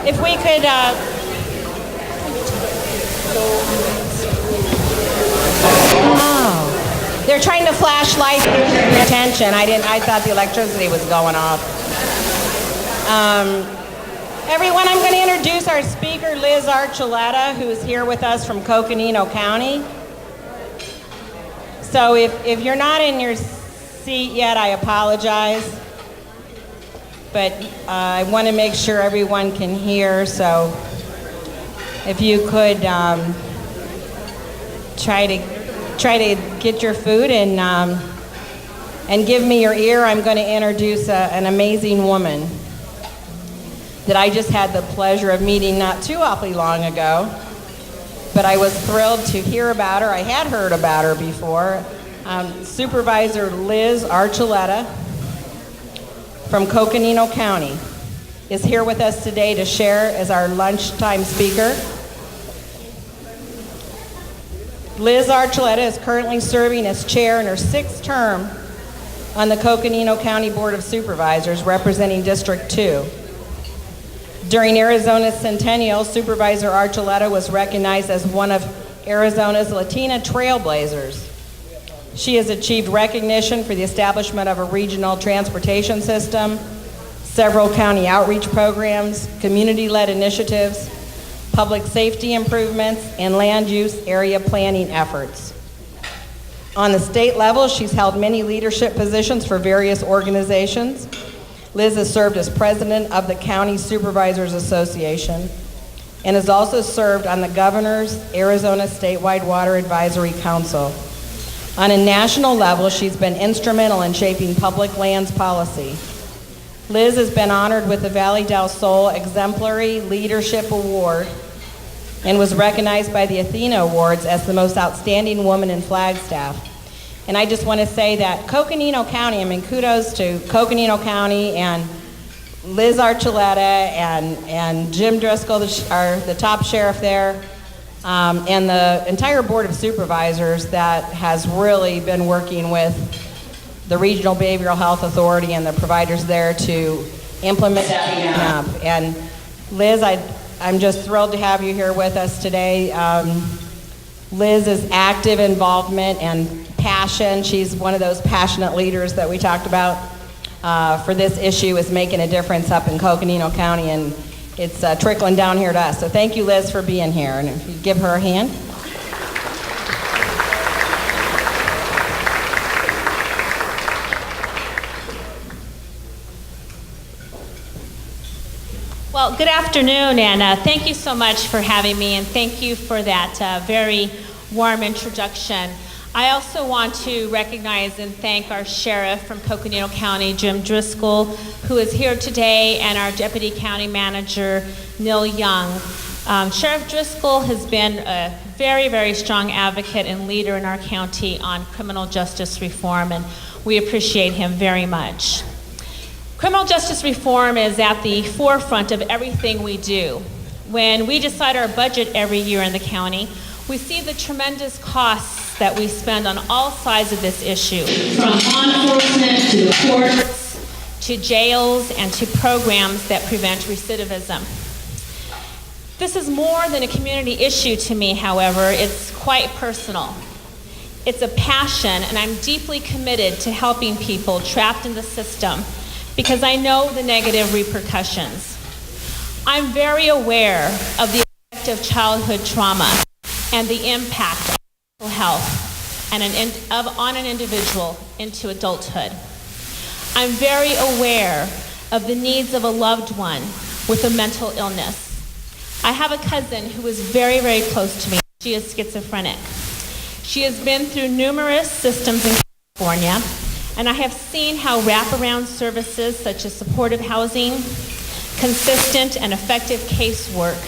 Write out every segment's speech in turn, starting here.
if we could, oh, they're trying to flash lights to get your attention. I thought the electricity was going off. Everyone, I'm going to introduce our speaker, Liz Archuleta, who is here with us from Coconino County. So if you're not in your seat yet, I apologize. But I want to make sure everyone can hear, so if you could try to get your food and give me your ear. I'm going to introduce an amazing woman that I just had the pleasure of meeting not too awfully long ago, but I was thrilled to hear about her. I had heard about her before. Supervisor Liz Archuleta from Coconino County is here with us today to share as our lunchtime speaker. Liz Archuleta is currently serving as chair in her 6th term on the Coconino County Board of Supervisors, representing District 2. During Arizona's centennial, Supervisor Archuleta was recognized as one of Arizona's Latina trailblazers. She has achieved recognition for the establishment of a regional transportation system, several county outreach programs, community-led initiatives, public safety improvements, and land use area planning efforts. On the state level, she's held many leadership positions for various organizations. Liz has served as president of the County Supervisors Association and has also served on the Governor's Arizona Statewide Water Advisory Council. On a national level, she's been instrumental in shaping public lands policy. Liz has been honored with the Valley del Sol Exemplary Leadership Award and was recognized by the Athena Awards as the most outstanding woman in Flagstaff. And I just want to say that Coconino County, kudos to Coconino County and Liz Archuleta and Jim Driscoll, the top sheriff there, and the entire Board of Supervisors that has really been working with the Regional Behavioral Health Authority and the providers there to implement that. And Liz, I'm just thrilled to have you here with us today. Liz's active involvement and passion, she's one of those passionate leaders that we talked about for this issue, is making a difference up in Coconino County, and it's trickling down here to us. So thank you, Liz, for being here. And if you give her a hand. Well, good afternoon, and thank you so much for having me, and thank you for that very warm introduction. I also want to recognize and thank our sheriff from Coconino County, Jim Driscoll, who is here today, and our deputy county manager, Neil Young. Sheriff Driscoll has been a very, very strong advocate and leader in our county on criminal justice reform, and we appreciate him very much. Criminal justice reform is at the forefront of everything we do. When we decide our budget every year in the county, we see the tremendous costs that we spend on all sides of this issue, from law enforcement to the courts, to jails, and to programs that prevent recidivism. This is more than a community issue to me, however. It's quite personal. It's a passion, and I'm deeply committed to helping people trapped in the system because I know the negative repercussions. I'm very aware of the effect of childhood trauma and the impact on mental health and on an individual into adulthood. I'm very aware of the needs of a loved one with a mental illness. I have a cousin who is very, very close to me. She is schizophrenic. She has been through numerous systems in California, and I have seen how wraparound services such as supportive housing, consistent and effective casework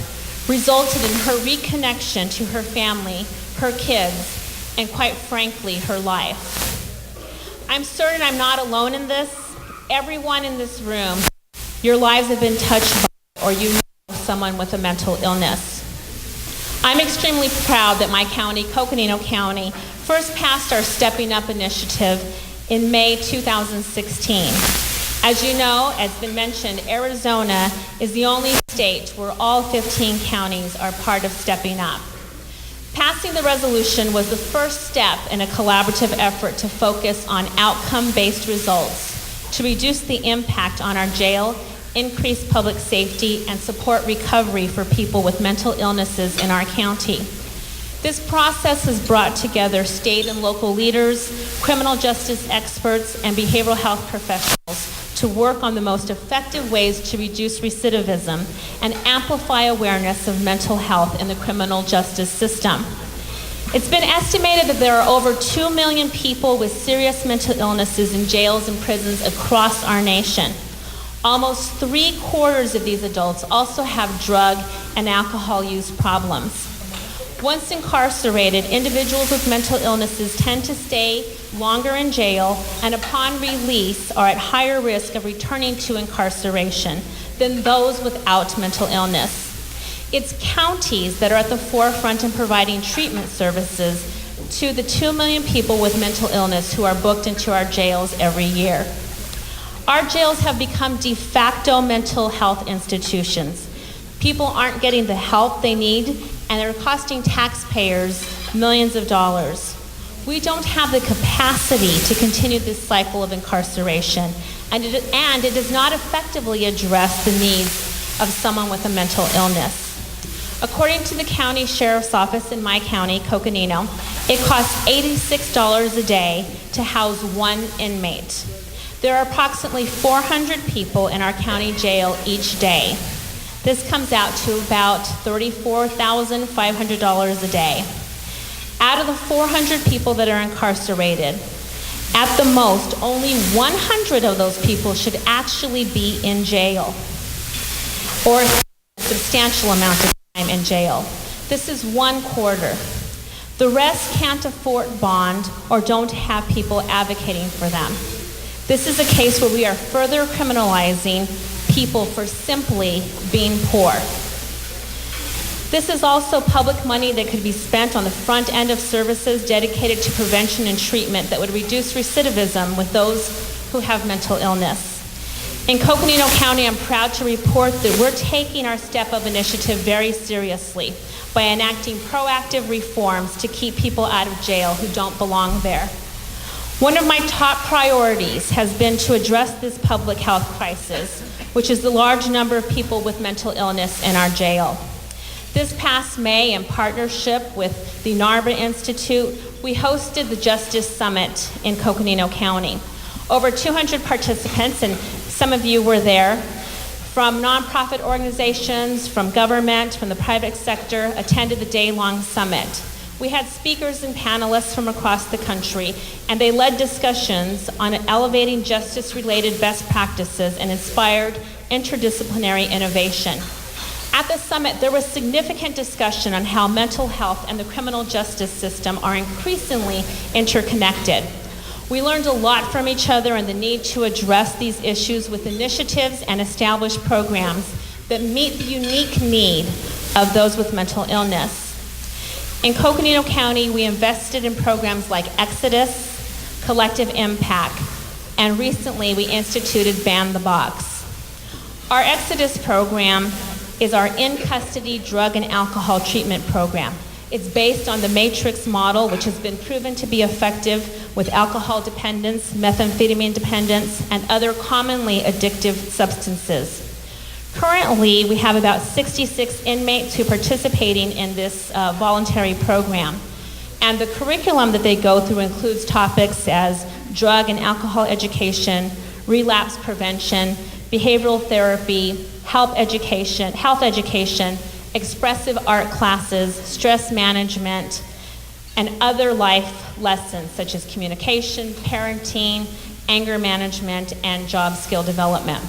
resulted in her reconnection to her family, her kids, and quite frankly, her life. I'm certain I'm not alone in this. Everyone in this room, your lives have been touched by, or you know someone with a mental illness. I'm extremely proud that my county, Coconino County, first passed our Stepping Up initiative in May 2016. As you know, as been mentioned, Arizona is the only state where all 15 counties are part of Stepping Up. Passing the resolution was the first step in a collaborative effort to focus on outcome-based results to reduce the impact on our jail, increase public safety, and support recovery for people with mental illnesses in our county. This process has brought together state and local leaders, criminal justice experts, and behavioral health professionals to work on the most effective ways to reduce recidivism and amplify awareness of mental health in the criminal justice system. It's been estimated that there are over 2 million people with serious mental illnesses in jails and prisons across our nation. Almost 3/4 of these adults also have drug and alcohol use problems. Once incarcerated, individuals with mental illnesses tend to stay longer in jail and upon release are at higher risk of returning to incarceration than those without mental illness. It's counties that are at the forefront in providing treatment services to the 2 million people with mental illness who are booked into our jails every year. Our jails have become de facto mental health institutions. People aren't getting the help they need, and they're costing taxpayers millions of dollars. We don't have the capacity to continue this cycle of incarceration, and it does not effectively address the needs of someone with a mental illness. According to the county sheriff's office in my county, Coconino, it costs $86 a day to house one inmate. There are approximately 400 people in our county jail each day. This comes out to about $34,500 a day. Out of the 400 people that are incarcerated, at the most, only 100 of those people should actually be in jail, or a substantial amount of time in jail. This is 1/4. The rest can't afford bond or don't have people advocating for them. This is a case where we are further criminalizing people for simply being poor. This is also public money that could be spent on the front end of services dedicated to prevention and treatment that would reduce recidivism with those who have mental illness. In Coconino County, I'm proud to report that we're taking our Step Up initiative very seriously by enacting proactive reforms to keep people out of jail who don't belong there. One of my top priorities has been to address this public health crisis, which is the large number of people with mental illness in our jail. This past May, in partnership with the NARBA Institute, we hosted the Justice Summit in Coconino County. Over 200 participants, and some of you were there, from nonprofit organizations, from government, from the private sector, attended the day-long summit. We had speakers and panelists from across the country, and they led discussions on elevating justice-related best practices and inspired interdisciplinary innovation. At the summit, there was significant discussion on how mental health and the criminal justice system are increasingly interconnected. We learned a lot from each other and the need to address these issues with initiatives and establish programs that meet the unique need of those with mental illness. In Coconino County, we invested in programs like Exodus, Collective Impact, and recently we instituted Ban the Box. Our Exodus program is our in-custody drug and alcohol treatment program. It's based on the Matrix model, which has been proven to be effective with alcohol dependence, methamphetamine dependence, and other commonly addictive substances. Currently, we have about 66 inmates who are participating in this voluntary program. And the curriculum that they go through includes topics as drug and alcohol education, relapse prevention, behavioral therapy, health education, expressive art classes, stress management, and other life lessons such as communication, parenting, anger management, and job skill development.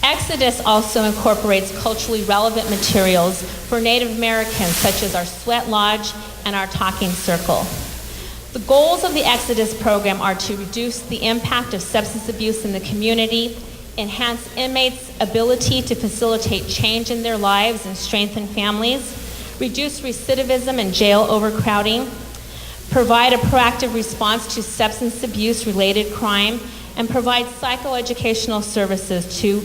Exodus also incorporates culturally relevant materials for Native Americans, such as our Sweat Lodge and our Talking Circle. The goals of the Exodus program are to reduce the impact of substance abuse in the community, enhance inmates' ability to facilitate change in their lives and strengthen families, reduce recidivism and jail overcrowding, provide a proactive response to substance abuse-related crime, and provide psychoeducational services to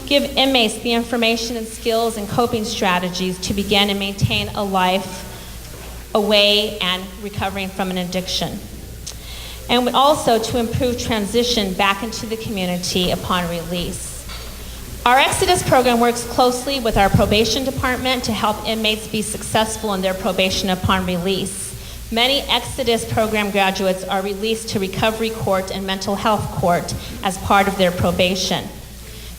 give inmates the information and skills and coping strategies to begin and maintain a life away and recovering from an addiction. And also to improve transition back into the community upon release. Our Exodus program works closely with our probation department to help inmates be successful in their probation upon release. Many Exodus program graduates are released to recovery court and mental health court as part of their probation.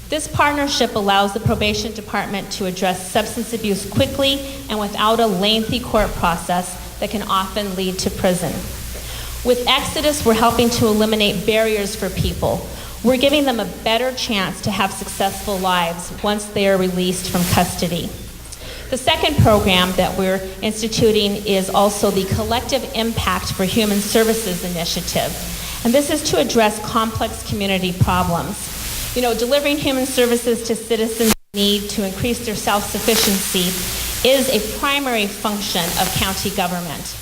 This partnership allows the probation department to address substance abuse quickly and without a lengthy court process that can often lead to prison. With Exodus, we're helping to eliminate barriers for people. We're giving them a better chance to have successful lives once they are released from custody. The second program that we're instituting is also the Collective Impact for Human Services Initiative. And this is to address complex community problems. You know, delivering human services to citizens in need to increase their self-sufficiency is a primary function of county government.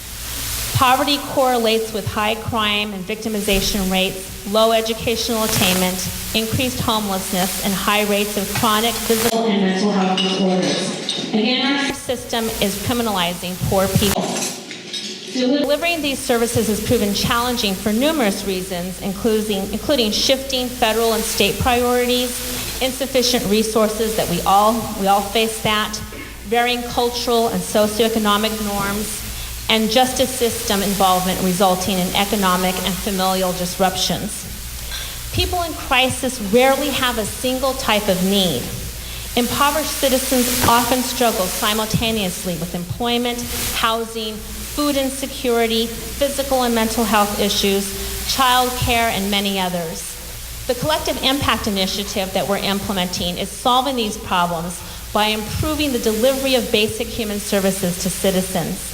Poverty correlates with high crime and victimization rates, low educational attainment, increased homelessness, and high rates of chronic physical and mental health disorders. Again, our system is criminalizing poor people. Delivering these services has proven challenging for numerous reasons, including shifting federal and state priorities, insufficient resources that we all face that, varying cultural and socioeconomic norms, and justice system involvement resulting in economic and familial disruptions. People in crisis rarely have a single type of need. Impoverished citizens often struggle simultaneously with employment, housing, food insecurity, physical and mental health issues, child care, and many others. The Collective Impact Initiative that we're implementing is solving these problems by improving the delivery of basic human services to citizens.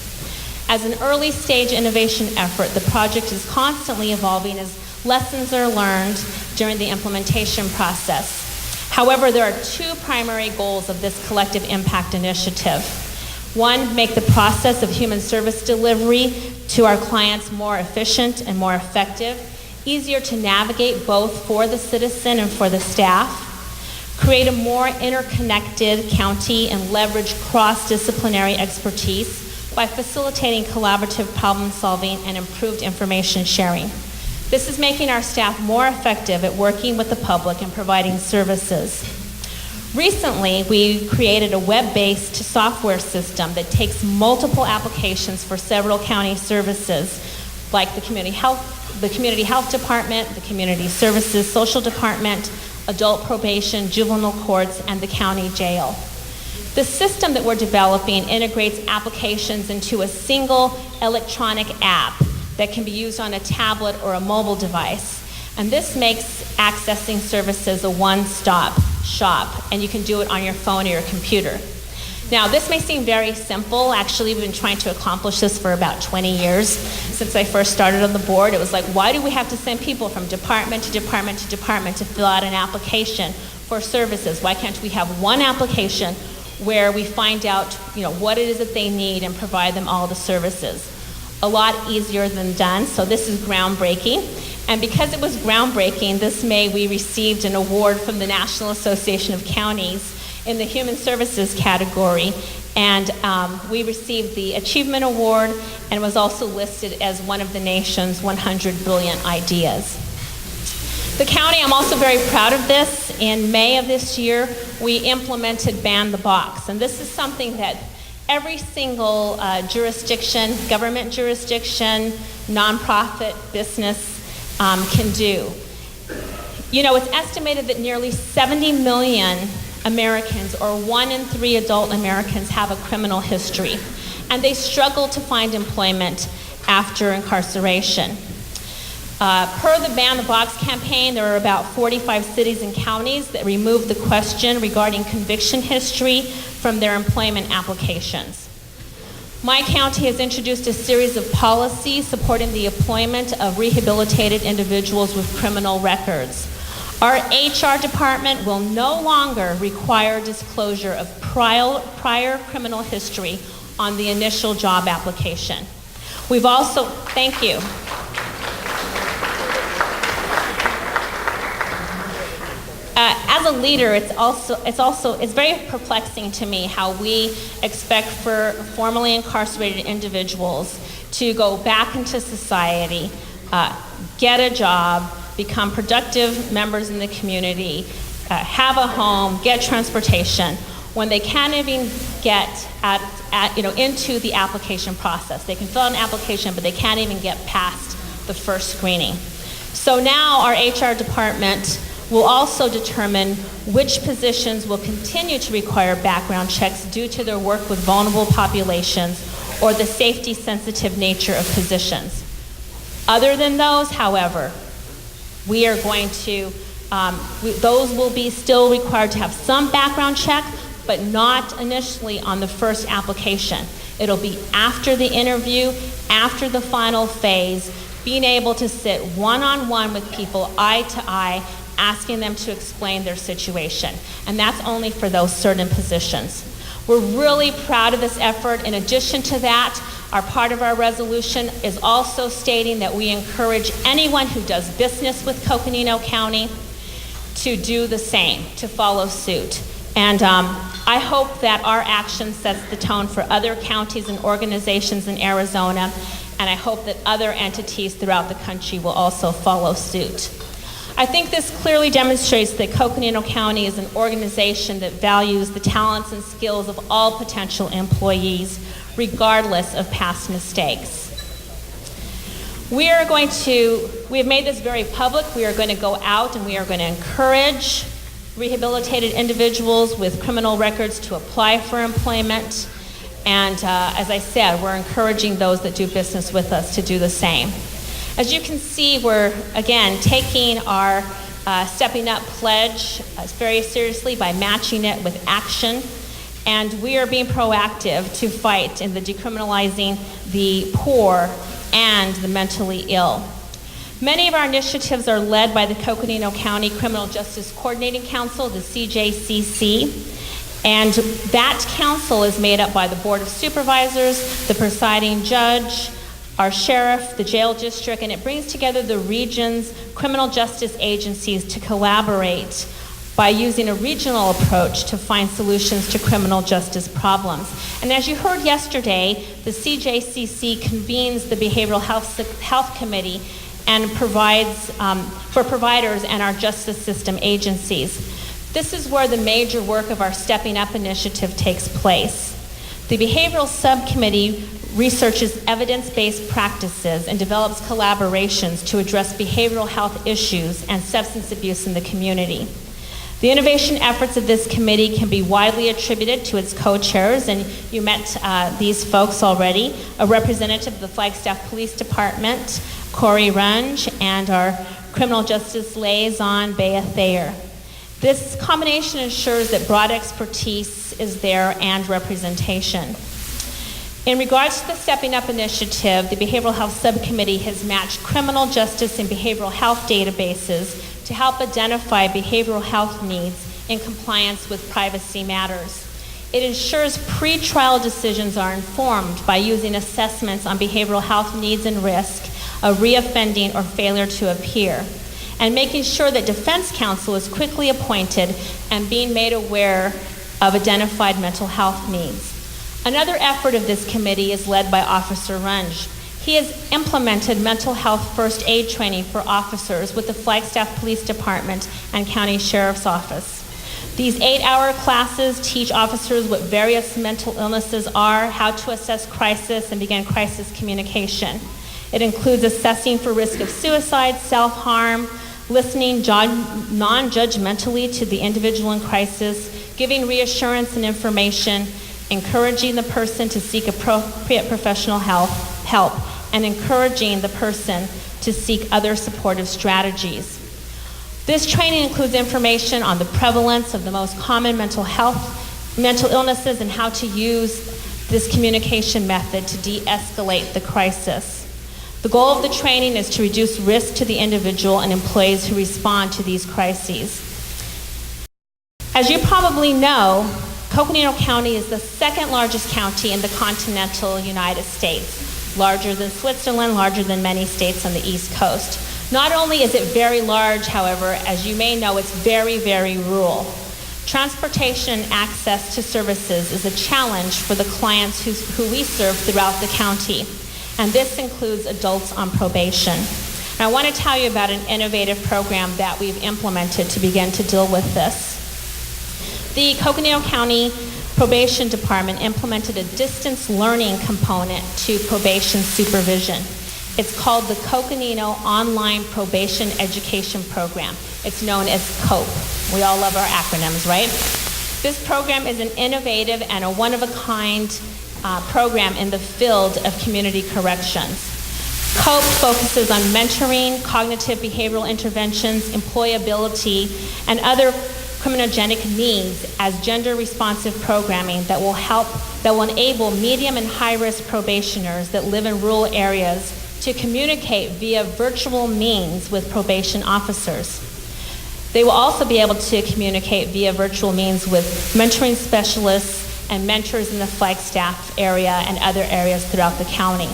As an early stage innovation effort, the project is constantly evolving as lessons are learned during the implementation process. However, there are two primary goals of this Collective Impact Initiative. One, make the process of human service delivery to our clients more efficient and more effective, easier to navigate both for the citizen and for the staff, create a more interconnected county and leverage cross-disciplinary expertise by facilitating collaborative problem solving and improved information sharing. This is making our staff more effective at working with the public and providing services. Recently, we created a web-based software system that takes multiple applications for several county services, like the community health department, the community services social department, adult probation, juvenile courts, and the county jail. The system that we're developing integrates applications into a single electronic app that can be used on a tablet or a mobile device. And this makes accessing services a one-stop shop, and you can do it on your phone or your computer. Now, this may seem very simple. Actually, we've been trying to accomplish this for about 20 years. Since I first started on the board, it was like, why do we have to send people from department to department to department to fill out an application for services? Why can't we have one application where we find out, what it is that they need and provide them all the services? A lot easier than done, so this is groundbreaking. And because it was groundbreaking, this May we received an award from the National Association of Counties in the Human Services category, and we received the Achievement Award and was also listed as one of the nation's 100 brilliant ideas. The county, I'm also very proud of this. In May of this year, we implemented Ban the Box, and this is something that every single jurisdiction, government jurisdiction, nonprofit, business can do. It's estimated that nearly 70 million Americans, or 1 in 3 adult Americans, have a criminal history, and they struggle to find employment after incarceration. Per the Ban the Box campaign, there are about 45 cities and counties that removed the question regarding conviction history from their employment applications. My county has introduced a series of policies supporting the employment of rehabilitated individuals with criminal records. Our HR department will no longer require disclosure of prior criminal history on the initial job application. We've also, thank you. a leader, it's very perplexing to me how we expect for formerly incarcerated individuals to go back into society, get a job, become productive members in the community, have a home, get transportation, when they can't even get into the application process. They can fill out an application, but they can't even get past the first screening. So now our HR department will also determine which positions will continue to require background checks due to their work with vulnerable populations or the safety-sensitive nature of positions. Other than those, however, we are going to, those will be still required to have some background check, but not initially on the first application. It'll be after the interview, after the final phase, being able to sit one-on-one with people, eye to eye, asking them to explain their situation. And that's only for those certain positions. We're really proud of this effort. In addition to that, our part of our resolution is also stating that we encourage anyone who does business with Coconino County to do the same, to follow suit. And I hope that our action sets the tone for other counties and organizations in Arizona, and I hope that other entities throughout the country will also follow suit. I think this clearly demonstrates that Coconino County is an organization that values the talents and skills of all potential employees, regardless of past mistakes. We have made this very public. We are going to go out and we are going to encourage rehabilitated individuals with criminal records to apply for employment. And as I said, we're encouraging those that do business with us to do the same. As you can see, we're, again, taking our Stepping Up pledge very seriously by matching it with action. And we are being proactive to fight in the decriminalizing the poor and the mentally ill. Many of our initiatives are led by the Coconino County Criminal Justice Coordinating Council, the CJCC, and that council is made up by the Board of Supervisors, the presiding judge, our sheriff, the jail district, and it brings together the region's criminal justice agencies to collaborate by using a regional approach to find solutions to criminal justice problems. And as you heard yesterday, the CJCC convenes the Behavioral Health Committee and provides for providers and our justice system agencies. This is where the major work of our Stepping Up initiative takes place. The Behavioral Subcommittee researches evidence-based practices and develops collaborations to address behavioral health issues and substance abuse in the community. The innovation efforts of this committee can be widely attributed to its co-chairs, and you met these folks already, a representative of the Flagstaff Police Department, Corey Runge, and our criminal justice liaison, Bea Thayer. This combination ensures that broad expertise is there and representation. In regards to the Stepping Up initiative, the Behavioral Health Subcommittee has matched criminal justice and behavioral health databases to help identify behavioral health needs in compliance with privacy matters. It ensures pretrial decisions are informed by using assessments on behavioral health needs and risk of reoffending or failure to appear, and making sure that defense counsel is quickly appointed and being made aware of identified mental health needs. Another effort of this committee is led by Officer Runge. He has implemented mental health first aid training for officers with the Flagstaff Police Department and County Sheriff's Office. These 8-hour classes teach officers what various mental illnesses are, how to assess crisis, and begin crisis communication. It includes assessing for risk of suicide, self-harm, listening non-judgmentally to the individual in crisis, giving reassurance and information, encouraging the person to seek appropriate professional help, and encouraging the person to seek other supportive strategies. This training includes information on the prevalence of the most common mental illnesses and how to use this communication method to de-escalate the crisis. The goal of the training is to reduce risk to the individual and employees who respond to these crises. As you probably know, Coconino County is the second largest county in the continental United States, larger than Switzerland, larger than many states on the East Coast. Not only is it very large, however, as you may know, it's very, very rural. Transportation and access to services is a challenge for the clients who we serve throughout the county, and this includes adults on probation. And I want to tell you about an innovative program that we've implemented to begin to deal with this. The Coconino County Probation Department implemented a distance learning component to probation supervision. It's called the Coconino Online Probation Education Program. It's known as COPE. We all love our acronyms, right? This program is an innovative and a one-of-a-kind program in the field of community corrections. COPE focuses on mentoring, cognitive behavioral interventions, employability, and other criminogenic needs as gender-responsive programming that will enable medium and high-risk probationers that live in rural areas to communicate via virtual means with probation officers. They will also be able to communicate via virtual means with mentoring specialists and mentors in the Flagstaff area and other areas throughout the county.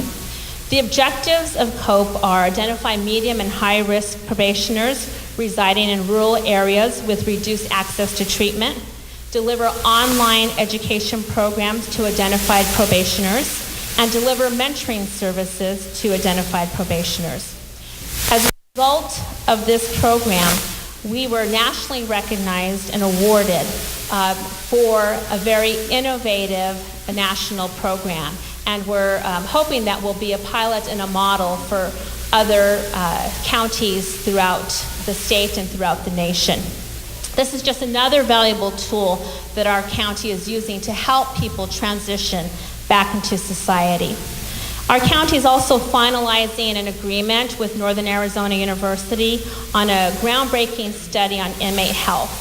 The objectives of COPE are identify medium and high-risk probationers residing in rural areas with reduced access to treatment, deliver online education programs to identified probationers, and deliver mentoring services to identified probationers. As a result of this program, we were nationally recognized and awarded for a very innovative national program. And we're hoping that will be a pilot and a model for other counties throughout the state and throughout the nation. This is just another valuable tool that our county is using to help people transition back into society. Our county is also finalizing an agreement with Northern Arizona University on a groundbreaking study on inmate health.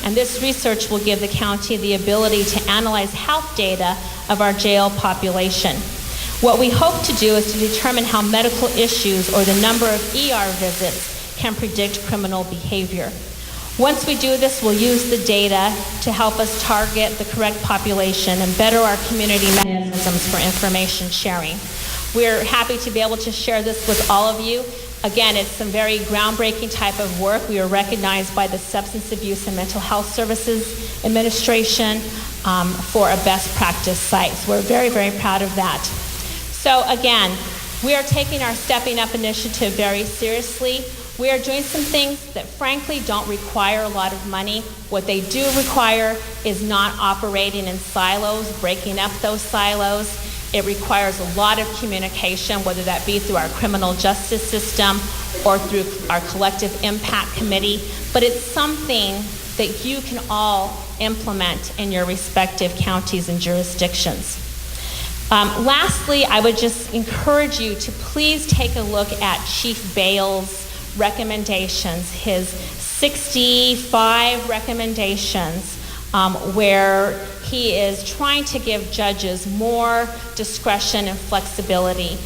And this research will give the county the ability to analyze health data of our jail population. What we hope to do is to determine how medical issues or the number of ER visits can predict criminal behavior. Once we do this, we'll use the data to help us target the correct population and better our community mechanisms for information sharing. We're happy to be able to share this with all of you. Again, it's some very groundbreaking type of work. We are recognized by the Substance Abuse and Mental Health Services Administration for a best practice site. So we're very, very proud of that. So again, we are taking our Stepping Up initiative very seriously. We are doing some things that frankly don't require a lot of money. What they do require is not operating in silos, breaking up those silos. It requires a lot of communication, whether that be through our criminal justice system or through our collective impact committee. But it's something that you can all implement in your respective counties and jurisdictions. Lastly, I would just encourage you to please take a look at Chief Bale's recommendations, his 65 recommendations, where he is trying to give judges more discretion and flexibility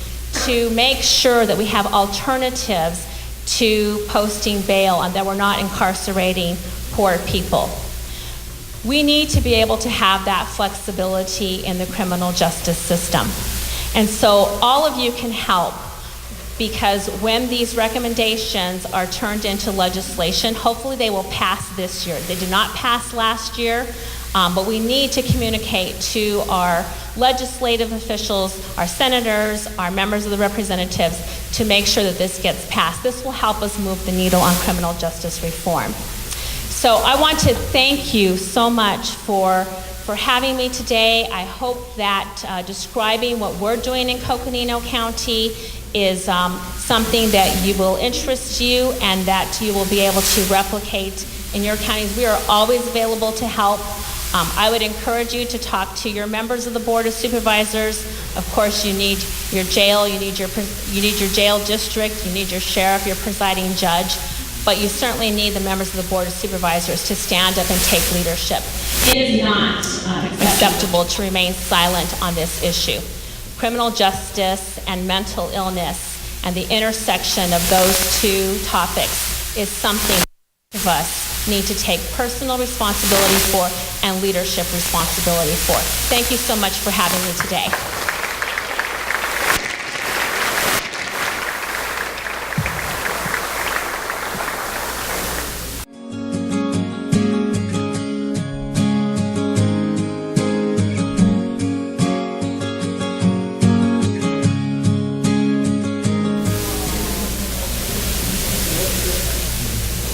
to make sure that we have alternatives to posting bail and that we're not incarcerating poor people. We need to be able to have that flexibility in the criminal justice system. And so all of you can help, because when these recommendations are turned into legislation, hopefully they will pass this year. They did not pass last year, but we need to communicate to our legislative officials, our senators, our members of the representatives to make sure that this gets passed. This will help us move the needle on criminal justice reform. So I want to thank you so much for having me today. I hope that describing what we're doing in Coconino County is something that will interest you and that you will be able to replicate in your counties. We are always available to help. I would encourage you to talk to your members of the Board of Supervisors. Of course, you need your jail, you need your jail district, you need your sheriff, your presiding judge, but you certainly need the members of the Board of Supervisors to stand up and take leadership. It is not acceptable to remain silent on this issue. Criminal justice and mental illness and the intersection of those two topics is something of us need to take personal responsibility for and leadership responsibility for. Thank you so much for having me today.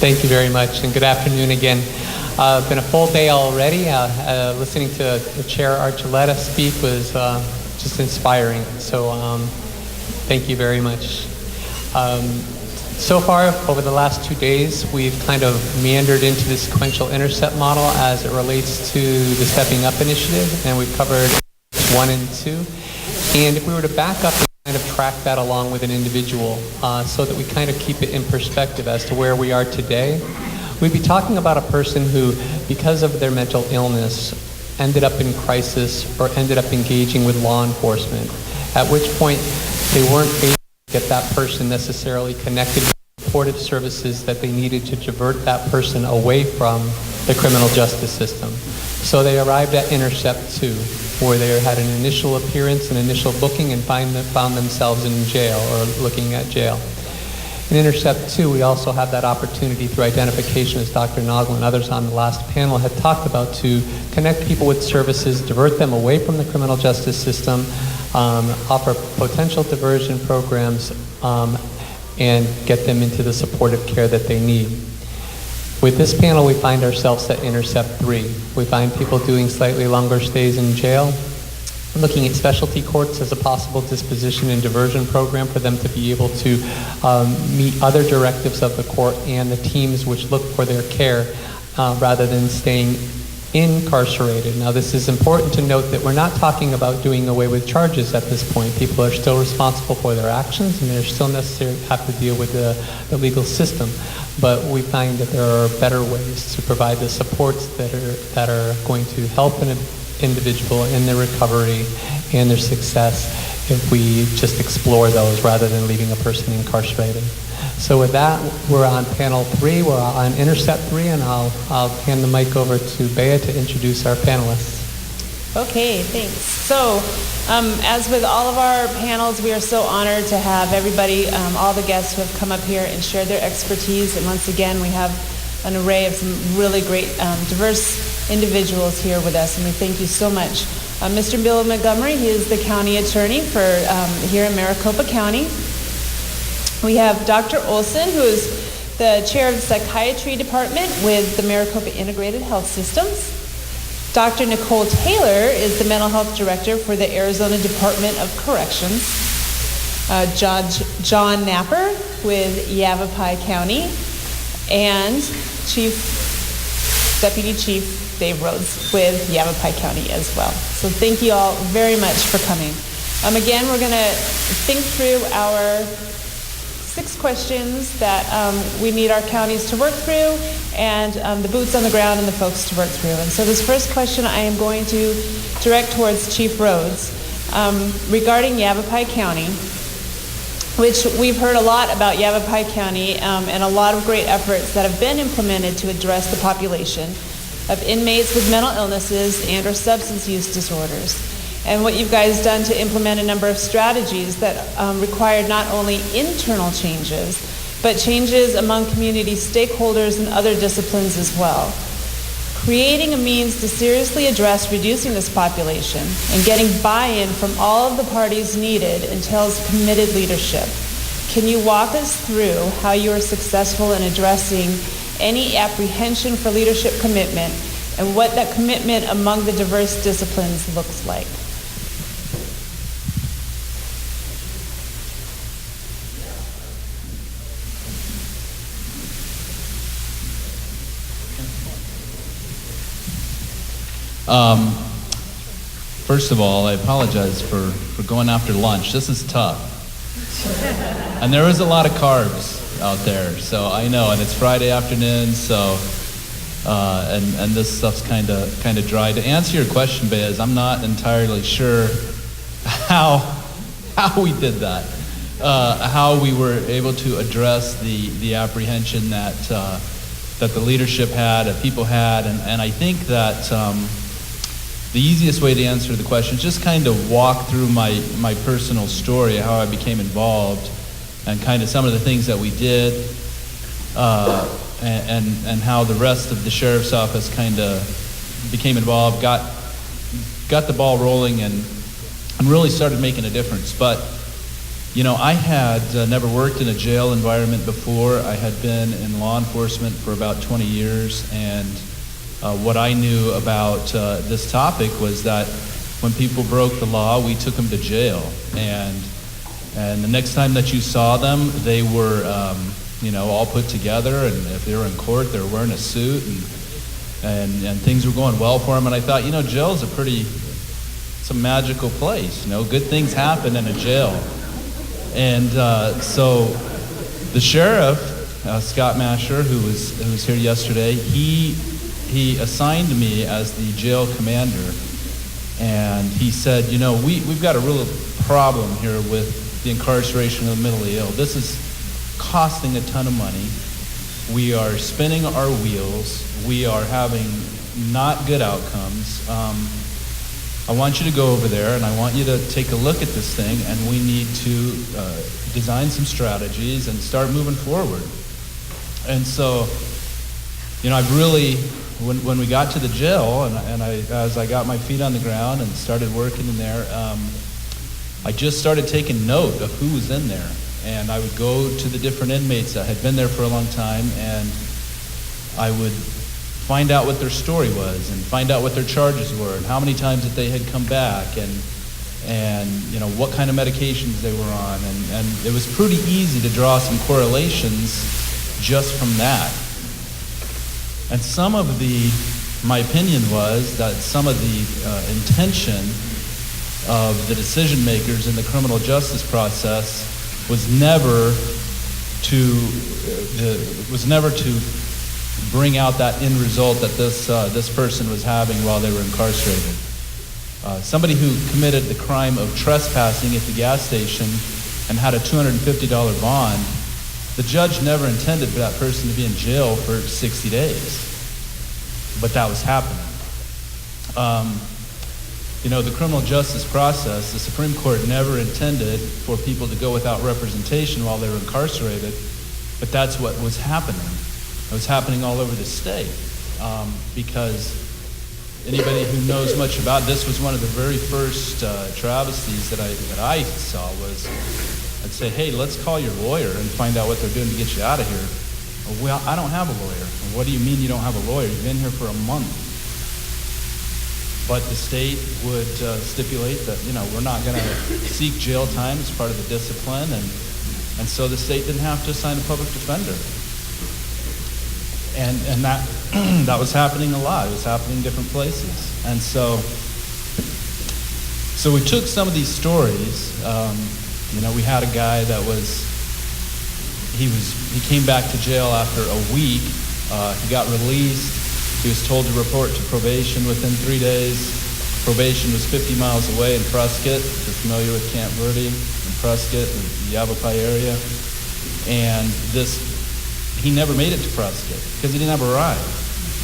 Thank you very much, and good afternoon again. Been a full day already. Listening to Chair Archuleta speak was just inspiring. So thank you very much. So far, over the last 2 days, we've kind of meandered into the sequential intercept model as it relates to the Stepping Up initiative, and we've covered 1 and 2. And if we were to back up and kind of track that along with an individual so that we kind of keep it in perspective as to where we are today, we'd be talking about a person who, because of their mental illness, ended up in crisis or ended up engaging with law enforcement, at which point they weren't able to get that person necessarily connected with supportive services that they needed to divert that person away from the criminal justice system. So they arrived at Intercept 2, where they had an initial appearance, an initial booking, and found themselves in jail or looking at jail. In Intercept 2, we also have that opportunity through identification, as Dr. Noggle and others on the last panel had talked about, to connect people with services, divert them away from the criminal justice system, offer potential diversion programs, and get them into the supportive care that they need. With this panel, we find ourselves at Intercept 3. We find people doing slightly longer stays in jail, looking at specialty courts as a possible disposition and diversion program for them to be able to meet other directives of the court and the teams which look for their care rather than staying incarcerated. Now, this is important to note that we're not talking about doing away with charges at this point. People are still responsible for their actions, and they're still necessary to have to deal with the legal system. But we find that there are better ways to provide the supports that are going to help an individual in their recovery and their success if we just explore those rather than leaving a person incarcerated. So with that, we're on panel 3, we're on Intercept 3, and I'll hand the mic over to Bea to introduce our panelists. Okay, thanks. So, as with all of our panels, we are so honored to have everybody, all the guests who have come up here and shared their expertise. And once again, we have an array of some really great, diverse individuals here with us, and we thank you so much. Mr. Bill Montgomery, he is the county attorney for here in Maricopa County. We have Dr. Olson, who is the chair of the psychiatry department with the Maricopa Integrated Health Systems. Dr. Nicole Taylor is the mental health director for the Arizona Department of Corrections. John Napper with Yavapai County, and Deputy Chief Dave Rhodes with Yavapai County as well. So thank you all very much for coming. Again, we're going to think through our 6 questions that we need our counties to work through, and the boots on the ground and the folks to work through. And so this first question I am going to direct towards Chief Rhodes regarding Yavapai County, which we've heard a lot about Yavapai County and a lot of great efforts that have been implemented to address the population of inmates with mental illnesses and or substance use disorders. And what you guys done to implement a number of strategies that required not only internal changes, but changes among community stakeholders and other disciplines as well. Creating a means to seriously address reducing this population and getting buy-in from all of the parties needed entails committed leadership. Can you walk us through how you are successful in addressing any apprehension for leadership commitment and what that commitment among the diverse disciplines looks like? First of all, I apologize for going after lunch. This is tough. And there is a lot of carbs out there, so I know, and it's Friday afternoon, so and this stuff's kind of dry. To answer your question, Bez, I'm not entirely sure how we did that, how we were able to address the apprehension that the leadership had, that people had, and I think that the easiest way to answer the question is just kind of walk through my personal story, how I became involved, and kind of some of the things that we did, and how the rest of the sheriff's office kind of became involved, got the ball rolling, and really started making a difference. But I had never worked in a jail environment before. I had been in law enforcement for about 20 years, and what I knew about this topic was that when people broke the law, we took them to jail. And the next time that you saw them, they were, all put together, and if they were in court, they were wearing a suit, and things were going well for them. And I thought, jail is it's a magical place. Good things happen in a jail. And so the sheriff, Scott Masher, who was here yesterday, he assigned me as the jail commander. And he said, we've got a real problem here with the incarceration of the mentally ill. This is costing a ton of money. We are spinning our wheels. We are having not good outcomes. I want you to go over there, and I want you to take a look at this thing, and we need to design some strategies and start moving forward. And so, I've really, when we got to the jail, as I got my feet on the ground and started working in there, I just started taking note of who was in there. And I would go to the different inmates that had been there for a long time, and I would find out what their story was, and find out what their charges were, and how many times that they had come back, and what kind of medications they were on, and it was pretty easy to draw some correlations just from that. And my opinion was that some of the intention of the decision makers in the criminal justice process was never to bring out that end result that this person was having while they were incarcerated. Somebody who committed the crime of trespassing at the gas station and had a $250 bond, the judge never intended for that person to be in jail for 60 days. But that was happening. The criminal justice process, the Supreme Court never intended for people to go without representation while they were incarcerated, but that's what was happening. It was happening all over the state, because anybody who knows much about this was one of the very first travesties that I saw was, I'd say, hey, let's call your lawyer and find out what they're doing to get you out of here. Well, I don't have a lawyer. What do you mean you don't have a lawyer? You've been here for a month. But the state would stipulate that, we're not going to seek jail time as part of the discipline, and so the state didn't have to assign a public defender. And that was happening a lot. It was happening in different places. And so we took some of these stories. We had a guy that he came back to jail after a week. He got released. He was told to report to probation within 3 days. Probation was 50 miles away in Prescott. If you're familiar with Camp Verde in Prescott, the Yavapai area. And he never made it to Prescott because he didn't have a ride.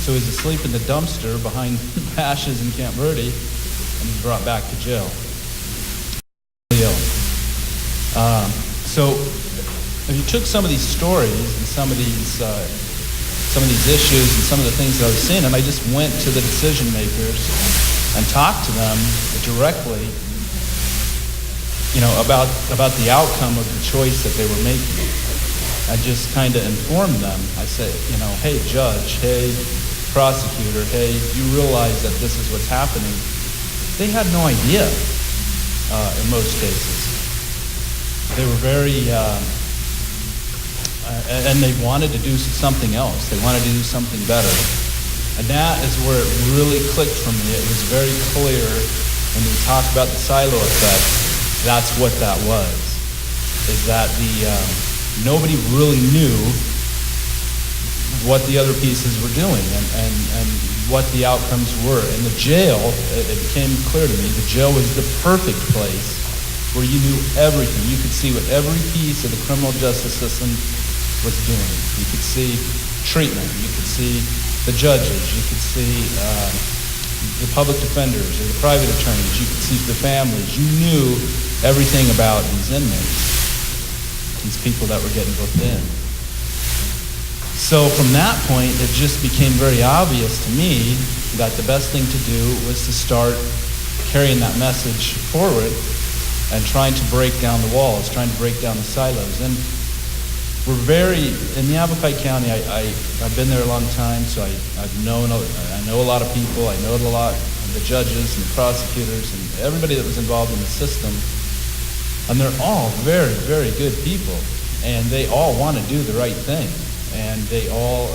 So he was asleep in the dumpster behind ashes in Camp Verde, and he was brought back to jail. So if you took some of these stories and some of these issues and some of the things that I was seeing, and I just went to the decision makers and talked to them directly, about the outcome of the choice that they were making. I just kind of informed them. I said, hey, judge, hey, prosecutor, hey, you realize that this is what's happening? They had no idea in most cases. They were very, and they wanted to do something else. They wanted to do something better. And that is where it really clicked for me. It was very clear when we talked about the silo effect, that's what that was, is that nobody really knew what the other pieces were doing and what the outcomes were. In the jail, it became clear to me, the jail was the perfect place where you knew everything. You could see what every piece of the criminal justice system was doing. You could see treatment. You could see the judges. You could see the public defenders or the private attorneys. You could see the families. You knew everything about these inmates, these people that were getting booked in. So from that point, it just became very obvious to me that the best thing to do was to start carrying that message forward and trying to break down the walls, trying to break down the silos. And we're very, in Yavapai County, I've been there a long time, so I know a lot of people, I know a lot of the judges and the prosecutors and everybody that was involved in the system. And they're all very, very good people. And they all want to do the right thing. And they all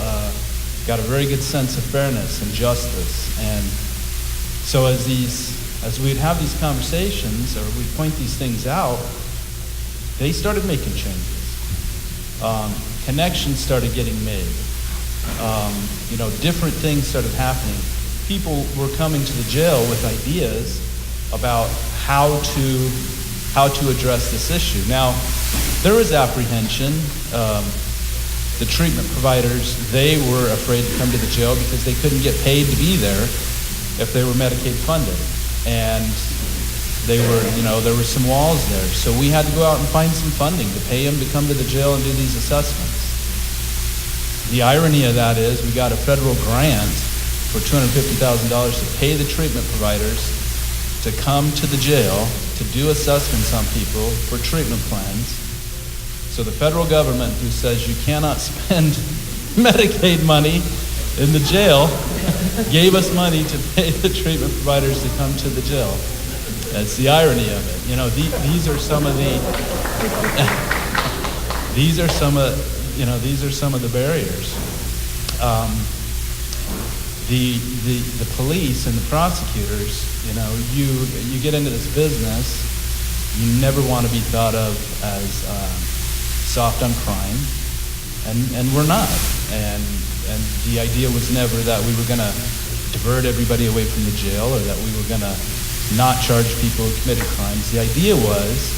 got a very good sense of fairness and justice. And so as we'd have these conversations, or we'd point these things out, they started making changes. Connections started getting made. Different things started happening. People were coming to the jail with ideas about how to address this issue. Now, there was apprehension. The treatment providers, they were afraid to come to the jail because they couldn't get paid to be there if they were Medicaid funded. And they were, there were some walls there. So we had to go out and find some funding to pay them to come to the jail and do these assessments. The irony of that is we got a federal grant for $250,000 to pay the treatment providers to come to the jail to do assessments on people for treatment plans. So the federal government, who says you cannot spend Medicaid money in the jail, gave us money to pay the treatment providers to come to the jail. That's the irony of it. These are some of the barriers. The police and the prosecutors, you get into this business, you never want to be thought of as soft on crime, and we're not. And the idea was never that we were going to divert everybody away from the jail, or that we were going to not charge people who committed crimes. The idea was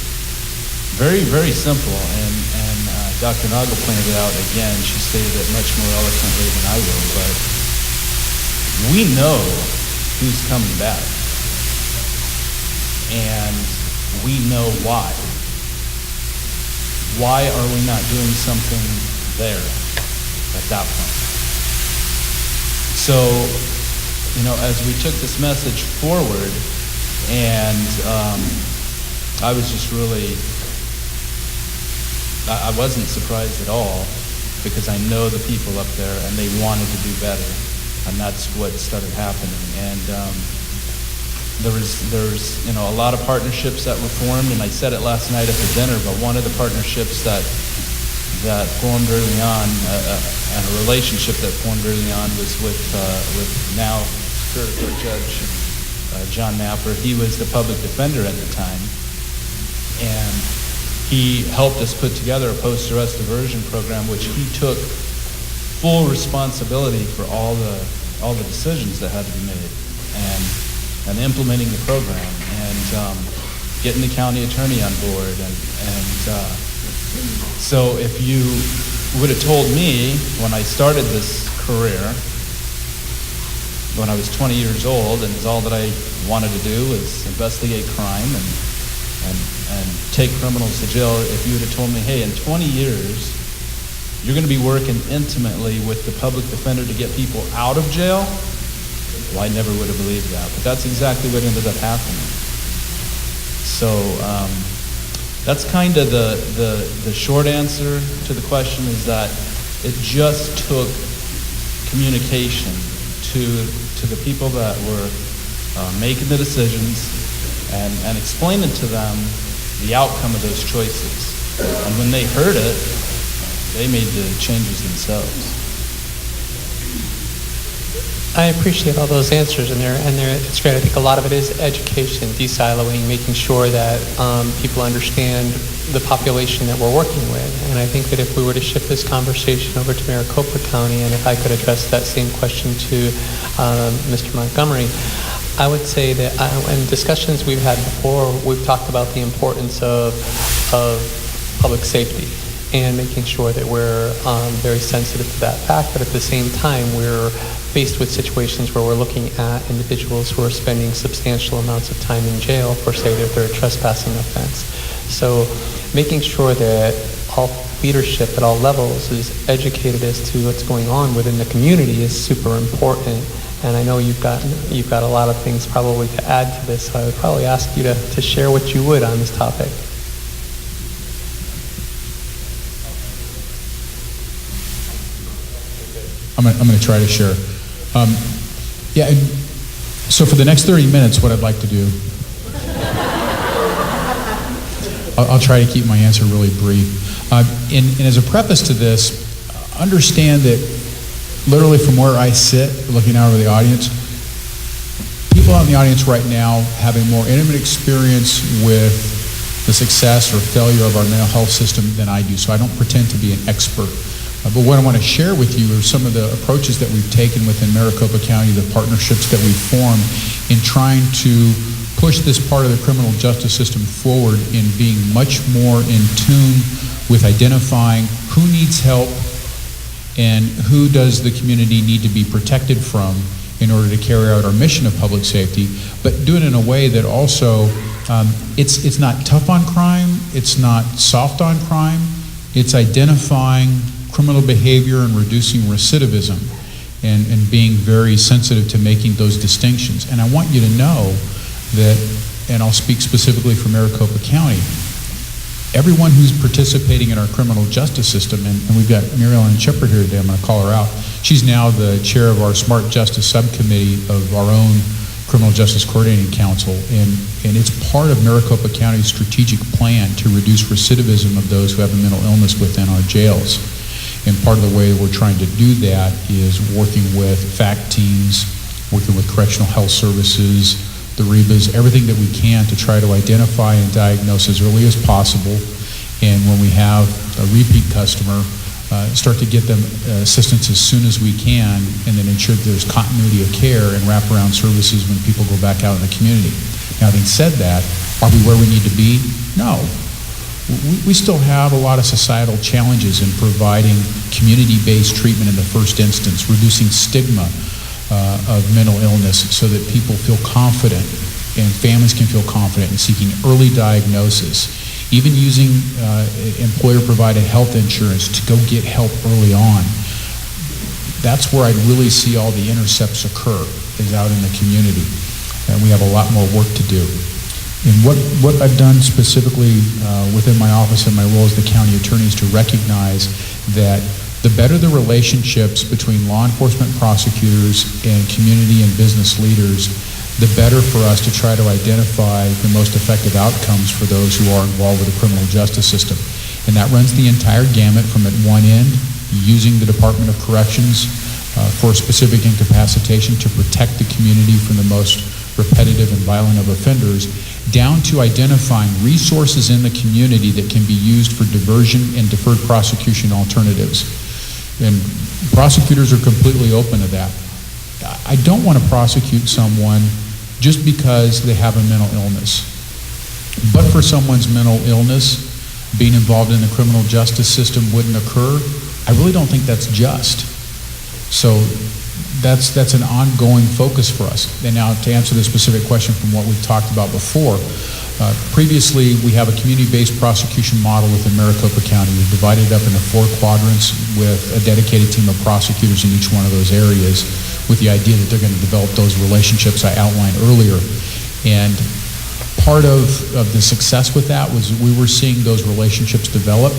very, very simple, and Dr. Nagel pointed it out again. She stated it much more eloquently than I will, but we know who's coming back, and we know why. Why are we not doing something there at that point? So, as we took this message forward, and I was just really, I wasn't surprised at all, because I know the people up there and they wanted to do better, and that's what started happening. And there was a lot of partnerships that were formed, and I said it last night at the dinner, but one of the partnerships that formed early on, and a relationship that formed early on, was with now Superior Court Judge John Napper. He was the public defender at the time, and he helped us put together a post-arrest diversion program, which he took full responsibility for all the decisions that had to be made, and implementing the program, and getting the county attorney on board, and so if you would have told me when I started this career, when I was 20 years old, and all that I wanted to do was investigate crime and take criminals to jail, if you would have told me, hey, in 20 years, you're going to be working intimately with the public defender to get people out of jail, well, I never would have believed that. But that's exactly what ended up happening. So that's kind of the short answer to the question, is that it just took communication to the people that were making the decisions, and explaining to them the outcome of those choices. And when they heard it, they made the changes themselves. I appreciate all those answers, and it's great. I think a lot of it is education, de-siloing, making sure that people understand the population that we're working with. And I think that if we were to shift this conversation over to Maricopa County, and if I could address that same question to Mr. Montgomery, I would say that in discussions we've had before, we've talked about the importance of public safety and making sure that we're very sensitive to that fact, but at the same time, we're faced with situations where we're looking at individuals who are spending substantial amounts of time in jail for, say, their trespassing offense. So making sure that all leadership at all levels is educated as to what's going on within the community is super important. And I know you've got a lot of things probably to add to this, so I would probably ask you to share what you would on this topic. I'm going to try to share. So for the next 30 minutes, what I'd like to do, I'll try to keep my answer really brief. And as a preface to this, understand that literally from where I sit, looking out over the audience, people out in the audience right now have a more intimate experience with the success or failure of our mental health system than I do, so I don't pretend to be an expert. But what I want to share with you are some of the approaches that we've taken within Maricopa County, the partnerships that we've formed in trying to push this part of the criminal justice system forward in being much more in tune with identifying who needs help and who does the community need to be protected from in order to carry out our mission of public safety, but do it in a way that also, it's not tough on crime, it's not soft on crime, it's identifying criminal behavior and reducing recidivism and being very sensitive to making those distinctions. And I want you to know that, and I'll speak specifically for Maricopa County, everyone who's participating in our criminal justice system, and we've got Mary Ellen Shepard here today, I'm going to call her out. She's now the chair of our Smart Justice Subcommittee of our own Criminal Justice Coordinating Council, and it's part of Maricopa County's strategic plan to reduce recidivism of those who have a mental illness within our jails. And part of the way we're trying to do that is working with FACT teams, working with correctional health services, the REBAs, everything that we can to try to identify and diagnose as early as possible. And when we have a repeat customer, start to get them assistance as soon as we can, and then ensure that there's continuity of care and wraparound services when people go back out in the community. Now, having said that, are we where we need to be? No. We still have a lot of societal challenges in providing community-based treatment in the first instance, reducing stigma of mental illness so that people feel confident and families can feel confident in seeking early diagnosis, even using employer-provided health insurance to go get help early on. That's where I'd really see all the intercepts occur, is out in the community. And we have a lot more work to do. And what I've done specifically within my office and my role as the county attorney is to recognize that the better the relationships between law enforcement prosecutors and community and business leaders, the better for us to try to identify the most effective outcomes for those who are involved with the criminal justice system. And that runs the entire gamut from at one end, using the Department of Corrections for specific incapacitation to protect the community from the most repetitive and violent of offenders, down to identifying resources in the community that can be used for diversion and deferred prosecution alternatives. And prosecutors are completely open to that. I don't want to prosecute someone just because they have a mental illness. But for someone's mental illness, being involved in the criminal justice system wouldn't occur. I really don't think that's just. So that's an ongoing focus for us. And now to answer the specific question from what we've talked about before, previously we have a community-based prosecution model within Maricopa County. We've divided it up into 4 quadrants with a dedicated team of prosecutors in each one of those areas, with the idea that they're going to develop those relationships I outlined earlier. And part of the success with that was we were seeing those relationships develop,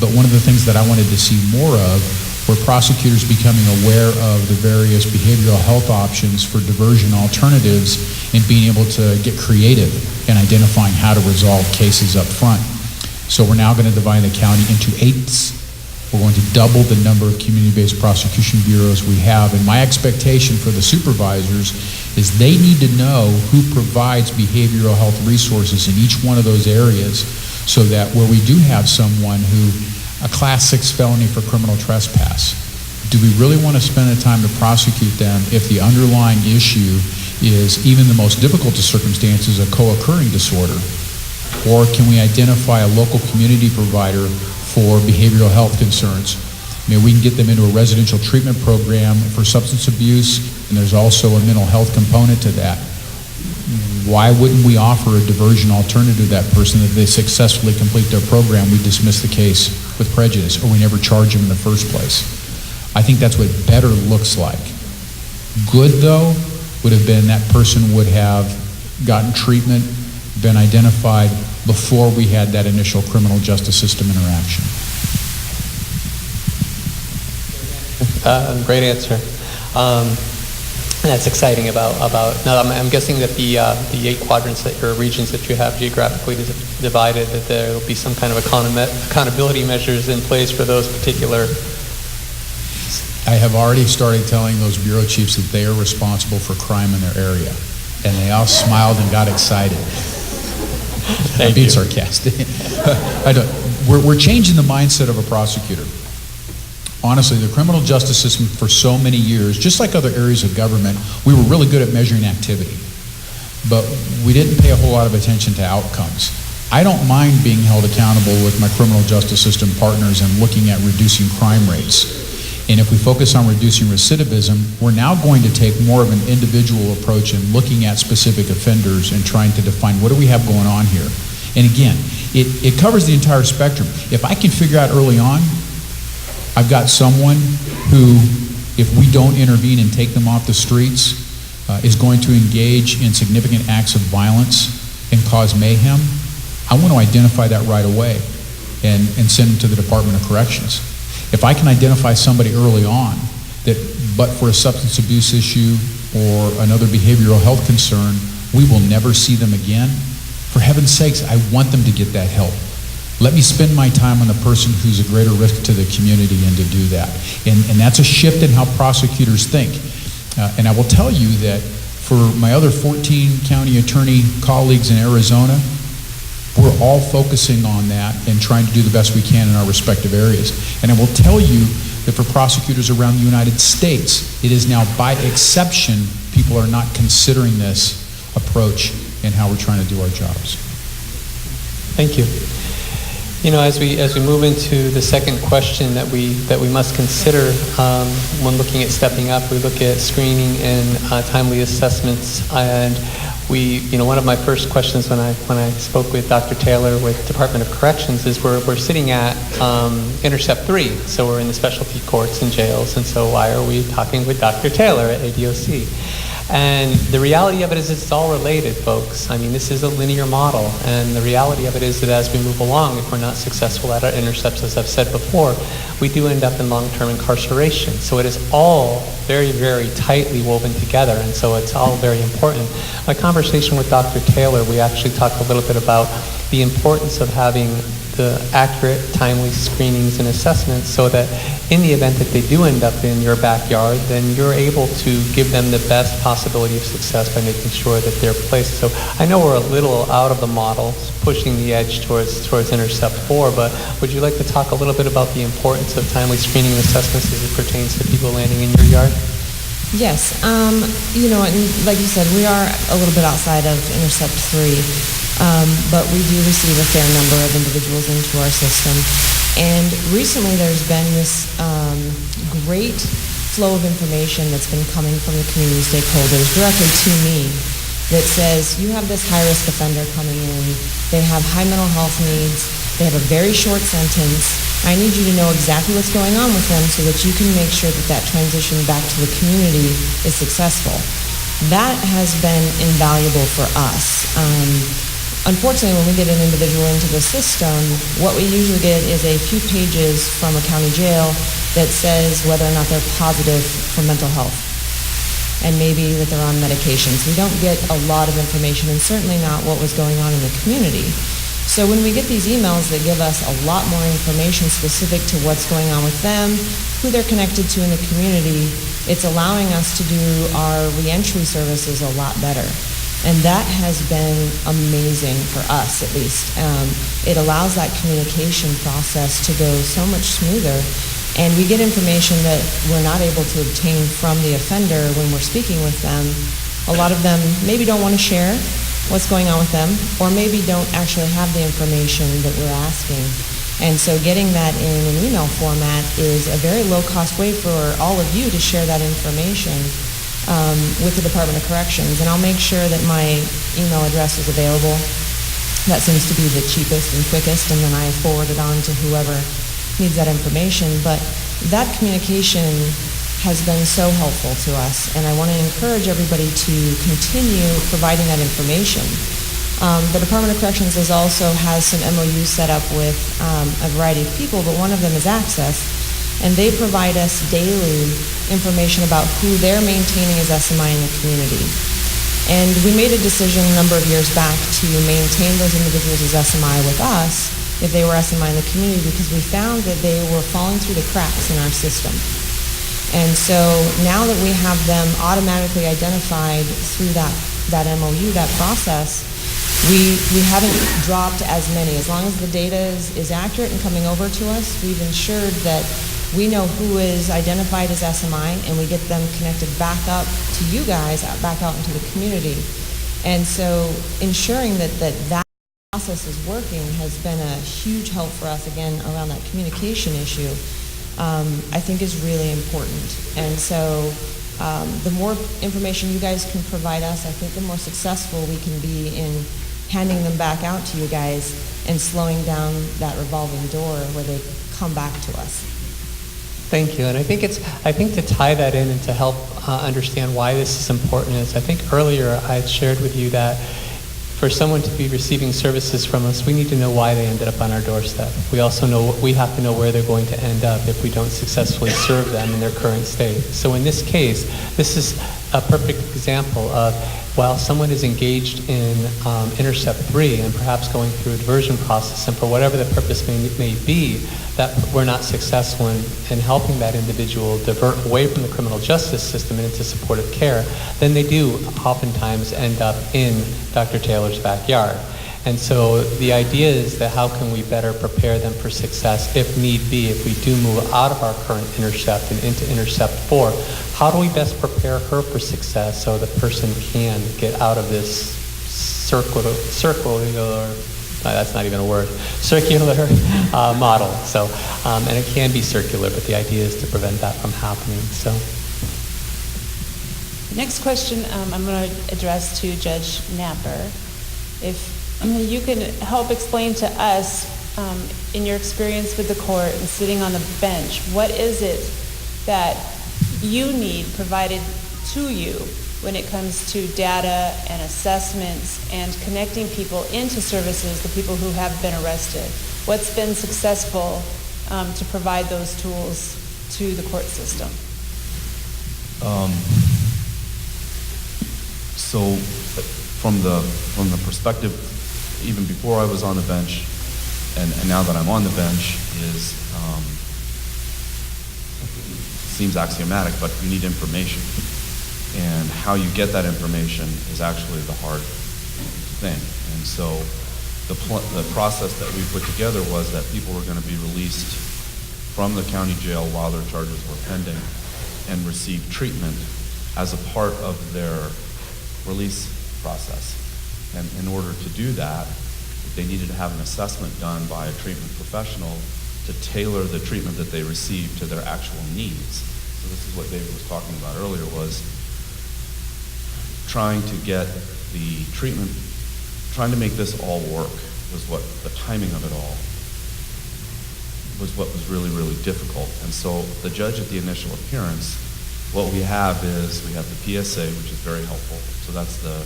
but one of the things that I wanted to see more of were prosecutors becoming aware of the various behavioral health options for diversion alternatives and being able to get creative in identifying how to resolve cases up front. So we're now going to divide the county into 8s. We're going to double the number of community-based prosecution bureaus we have, and my expectation for the supervisors is they need to know who provides behavioral health resources in each one of those areas, so that where we do have someone who a Class 6 felony for criminal trespass, do we really want to spend the time to prosecute them if the underlying issue is, even the most difficult of circumstances, a co-occurring disorder? Or can we identify a local community provider for behavioral health concerns? Maybe we can get them into a residential treatment program for substance abuse, and there's also a mental health component to that. Why wouldn't we offer a diversion alternative to that person? If they successfully complete their program, we dismiss the case with prejudice, or we never charge them in the first place. I think that's what better looks like. Good, though, would have been that person would have gotten treatment, been identified before we had that initial criminal justice system interaction. Great answer. That's exciting about now I'm guessing that the 8 quadrants or regions that you have geographically divided, that there will be some kind of accountability measures in place for those particular. I have already started telling those bureau chiefs that they are responsible for crime in their area, and they all smiled and got excited. I'm being sarcastic. We're changing the mindset of a prosecutor. Honestly, the criminal justice system for so many years, just like other areas of government, we were really good at measuring activity, but we didn't pay a whole lot of attention to outcomes. I don't mind being held accountable with my criminal justice system partners and looking at reducing crime rates. And if we focus on reducing recidivism, we're now going to take more of an individual approach in looking at specific offenders and trying to define what do we have going on here. And again, it covers the entire spectrum. If I can figure out early on, I've got someone who, if we don't intervene and take them off the streets, is going to engage in significant acts of violence and cause mayhem, I want to identify that right away and send them to the Department of Corrections. If I can identify somebody early on that, but for a substance abuse issue or another behavioral health concern, we will never see them again, for heaven's sakes, I want them to get that help. Let me spend my time on the person who's a greater risk to the community and to do that. And that's a shift in how prosecutors think. And I will tell you that for my other 14 county attorney colleagues in Arizona, we're all focusing on that and trying to do the best we can in our respective areas. And I will tell you that for prosecutors around the United States, it is now by exception, people are not considering this approach in how we're trying to do our jobs. Thank you. You know, as we move into the second question that we must consider when looking at stepping up, we look at screening and timely assessments. And one of my first questions when I spoke with Dr. Taylor with Department of Corrections is we're sitting at Intercept 3, so we're in the specialty courts and jails, and so why are we talking with Dr. Taylor at ADOC? And the reality of it is it's all related, folks. I mean, this is a linear model, and the reality of it is that as we move along, if we're not successful at our intercepts, as I've said before, we do end up in long-term incarceration. So it is all very, very tightly woven together, and so it's all very important. My conversation with Dr. Taylor, we actually talked a little bit about the importance of having the accurate, timely screenings and assessments so that in the event that they do end up in your backyard, then you're able to give them the best possibility of success by making sure that they're placed. So I know we're a little out of the model, pushing the edge towards Intercept 4, but would you like to talk a little bit about the importance of timely screening and assessments as it pertains to people landing in your yard? Yes, and like you said, we are a little bit outside of Intercept 3, but we do receive a fair number of individuals into our system. And recently there's been this great flow of information that's been coming from the community stakeholders directly to me that says, you have this high-risk offender coming in, they have high mental health needs, they have a very short sentence. I need you to know exactly what's going on with them so that you can make sure that that transition back to the community is successful. That has been invaluable for us. Unfortunately, when we get an individual into the system, what we usually get is a few pages from a county jail that says whether or not they're positive for mental health and maybe that they're on medications. We don't get a lot of information, and certainly not what was going on in the community. So when we get these emails that give us a lot more information specific to what's going on with them, who they're connected to in the community, it's allowing us to do our reentry services a lot better. And that has been amazing for us, at least. It allows that communication process to go so much smoother. And we get information that we're not able to obtain from the offender when we're speaking with them. A lot of them maybe don't want to share what's going on with them, or maybe don't actually have the information that we're asking. And so getting that in an email format is a very low-cost way for all of you to share that information with the Department of Corrections. And I'll make sure that my email address is available. That seems to be the cheapest and quickest, and then I forward it on to whoever needs that information. But that communication has been so helpful to us, and I want to encourage everybody to continue providing that information. The Department of Corrections also has some MOUs set up with a variety of people, but one of them is Access, and they provide us daily information about who they're maintaining as SMI in the community. And we made a decision a number of years back to maintain those individuals as SMI with us if they were SMI in the community, because we found that they were falling through the cracks in our system. And so now that we have them automatically identified through that MOU, that process, we haven't dropped as many. As long as the data is accurate and coming over to us, we've ensured that we know who is identified as SMI, and we get them connected back up to you guys, back out into the community. And so ensuring that process is working has been a huge help for us, again, around that communication issue, I think is really important. And so the more information you guys can provide us, I think the more successful we can be in handing them back out to you guys and slowing down that revolving door where they come back to us. Thank you. And I think to tie that in and to help understand why this is important is, I think earlier I had shared with you that for someone to be receiving services from us, we need to know why they ended up on our doorstep. We also we have to know where they're going to end up if we don't successfully serve them in their current state. So in this case, this is a perfect example of, while someone is engaged in Intercept 3 and perhaps going through a diversion process, and for whatever the purpose may be, that we're not successful in helping that individual divert away from the criminal justice system and into supportive care, then they do oftentimes end up in Dr. Taylor's backyard. And so the idea is that how can we better prepare them for success if need be, if we do move out of our current Intercept and into Intercept 4, how do we best prepare her for success so the person can get out of this circular that's not even a word, circular model. So, and it can be circular, but the idea is to prevent that from happening. So. Next question I'm going to address to Judge Napper. If you can help explain to us, in your experience with the court and sitting on the bench, what is it that you need provided to you when it comes to data and assessments and connecting people into services, the people who have been arrested? What's been successful to provide those tools to the court system? So from the perspective, even before I was on the bench, and now that I'm on the bench, is seems axiomatic, but you need information. And how you get that information is actually the hard thing. And so the process that we put together was that people were going to be released from the county jail while their charges were pending and receive treatment as a part of their release process. And in order to do that, they needed to have an assessment done by a treatment professional to tailor the treatment that they received to their actual needs. So this is what David was talking about earlier, was trying to get the treatment, trying to make this all work was what the timing of it all was what was really, really difficult. And so the judge at the initial appearance, what we have is we have the PSA, which is very helpful. So that's the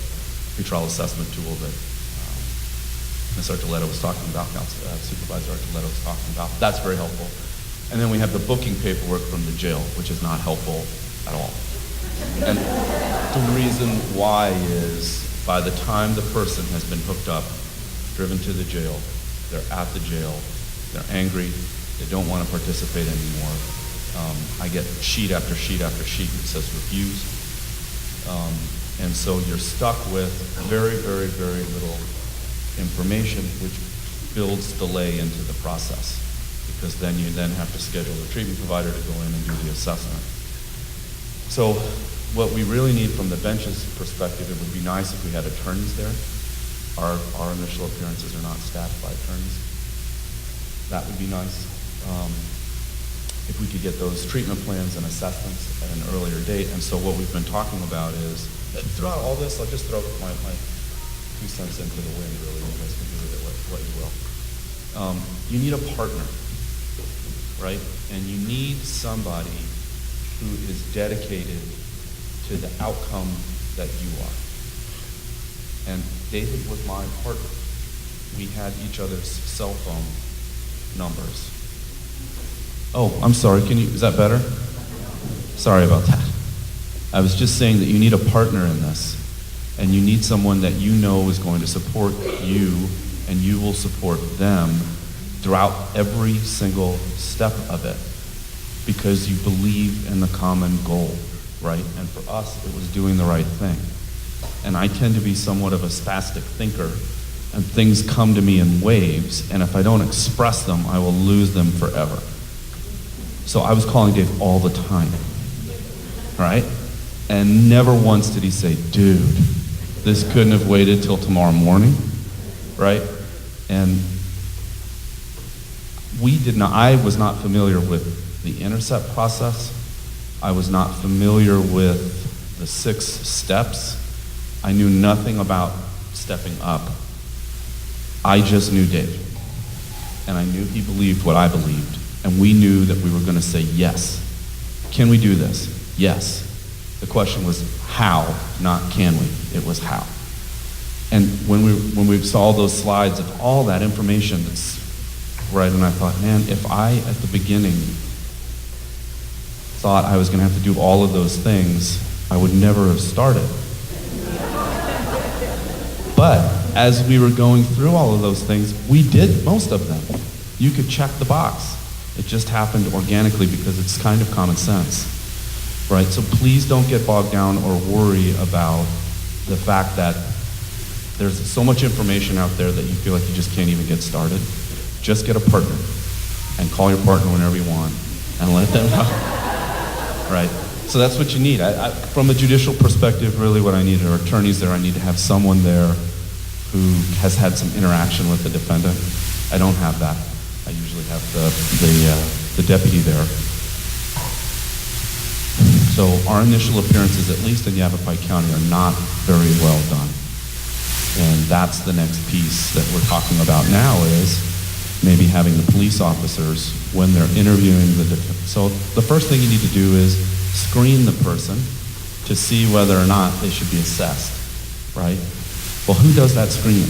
pretrial assessment tool that Ms. Archuleta was talking about, Supervisor Archuleta was talking about. That's very helpful. And then we have the booking paperwork from the jail, which is not helpful at all. And the reason why is by the time the person has been hooked up, driven to the jail, they're at the jail, they're angry, they don't want to participate anymore. I get sheet after sheet after sheet that says refuse. And so you're stuck with very, very, very little information, which builds delay into the process, because then you have to schedule a treatment provider to go in and do the assessment. So what we really need from the bench's perspective, it would be nice if we had attorneys there. Our initial appearances are not staffed by attorneys. That would be nice. If we could get those treatment plans and assessments at an earlier date. And so what we've been talking about is, throughout all this, I'll just throw my 2 cents into the wind, really. You guys can do with it what you will. You need a partner, right? And you need somebody who is dedicated to the outcome that you are. And David was my partner. We had each other's cell phone numbers. Oh, I'm sorry, is that better? Sorry about that. I was just saying that you need a partner in this, and you need someone that you know is going to support you, and you will support them throughout every single step of it, because you believe in the common goal, right? And for us, it was doing the right thing. And I tend to be somewhat of a spastic thinker, and things come to me in waves, and if I don't express them, I will lose them forever. So I was calling Dave all the time, right? And never once did he say, dude, this couldn't have waited till tomorrow morning, right? And I was not familiar with the intercept process. I was not familiar with the 6 steps. I knew nothing about stepping up. I just knew Dave. And I knew he believed what I believed. And we knew that we were going to say yes. Can we do this? Yes. The question was how, not can we. It was how. And when we saw those slides of all that information that's right, and I thought, man, if I at the beginning thought I was going to have to do all of those things, I would never have started. But as we were going through all of those things, we did most of them. You could check the box. It just happened organically because it's kind of common sense, right? So please don't get bogged down or worry about the fact that there's so much information out there that you feel like you just can't even get started. Just get a partner and call your partner whenever you want and let them know, right? So that's what you need. From a judicial perspective, really what I need are attorneys there. I need to have someone there who has had some interaction with the defendant. I don't have that. I usually have the deputy there. So our initial appearances, at least in Yavapai County, are not very well done. And that's the next piece that we're talking about now is maybe having the police officers, when they're interviewing the defendant. So the first thing you need to do is screen the person to see whether or not they should be assessed, right? Well, who does that screening?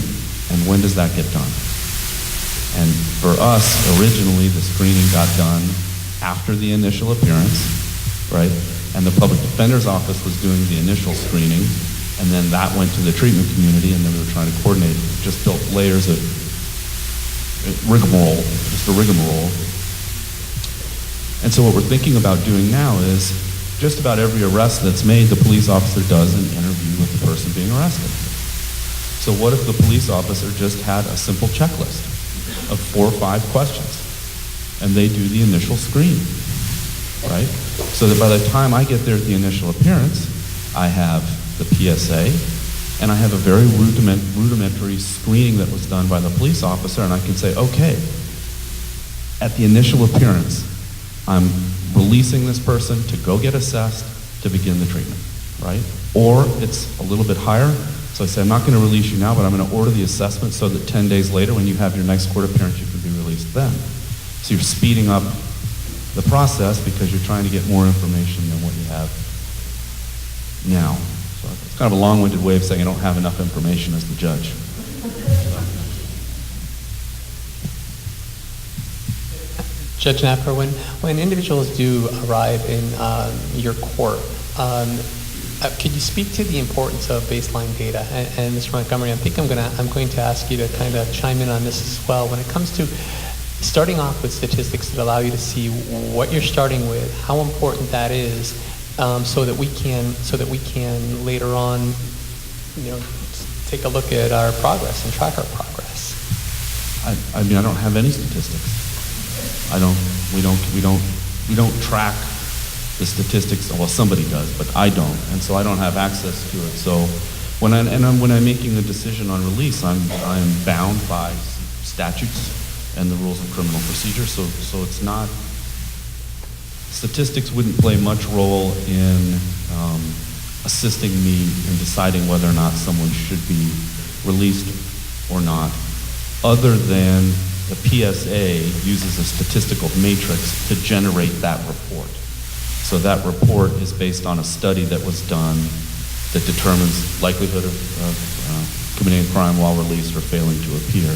And when does that get done? And for us, originally, the screening got done after the initial appearance, right? And the public defender's office was doing the initial screening, and then that went to the treatment community, and then we were trying to coordinate, just built layers of rigmarole, just a rigmarole. And so what we're thinking about doing now is just about every arrest that's made, the police officer does an interview with the person being arrested. So what if the police officer just had a simple checklist of 4 or 5 questions, and they do the initial screen, right? So that by the time I get there at the initial appearance, I have the PSA, and I have a very rudimentary screening that was done by the police officer, and I can say, okay, at the initial appearance, I'm releasing this person to go get assessed to begin the treatment, right? Or it's a little bit higher, so I say, I'm not going to release you now, but I'm going to order the assessment so that 10 days later, when you have your next court appearance, you can be released then. So you're speeding up the process because you're trying to get more information than what you have now. So it's kind of a long-winded way of saying I don't have enough information as the judge. Judge Napper, when individuals do arrive in your court, could you speak to the importance of baseline data? And Mr. Montgomery, I think I'm going to ask you to kind of chime in on this as well. When it comes to starting off with statistics that allow you to see what you're starting with, how important that is, so that we can later on, take a look at our progress and track our progress. I mean, I don't have any statistics. We don't track the statistics. Well, somebody does, but I don't, and so I don't have access to it. So when I'm making a decision on release, I'm bound by statutes and the rules of criminal procedure. So it's not. Statistics wouldn't play much role in assisting me in deciding whether or not someone should be released or not, other than the PSA uses a statistical matrix to generate that report. So So that report is based on a study that was done that determines likelihood of committing a crime while released or failing to appear.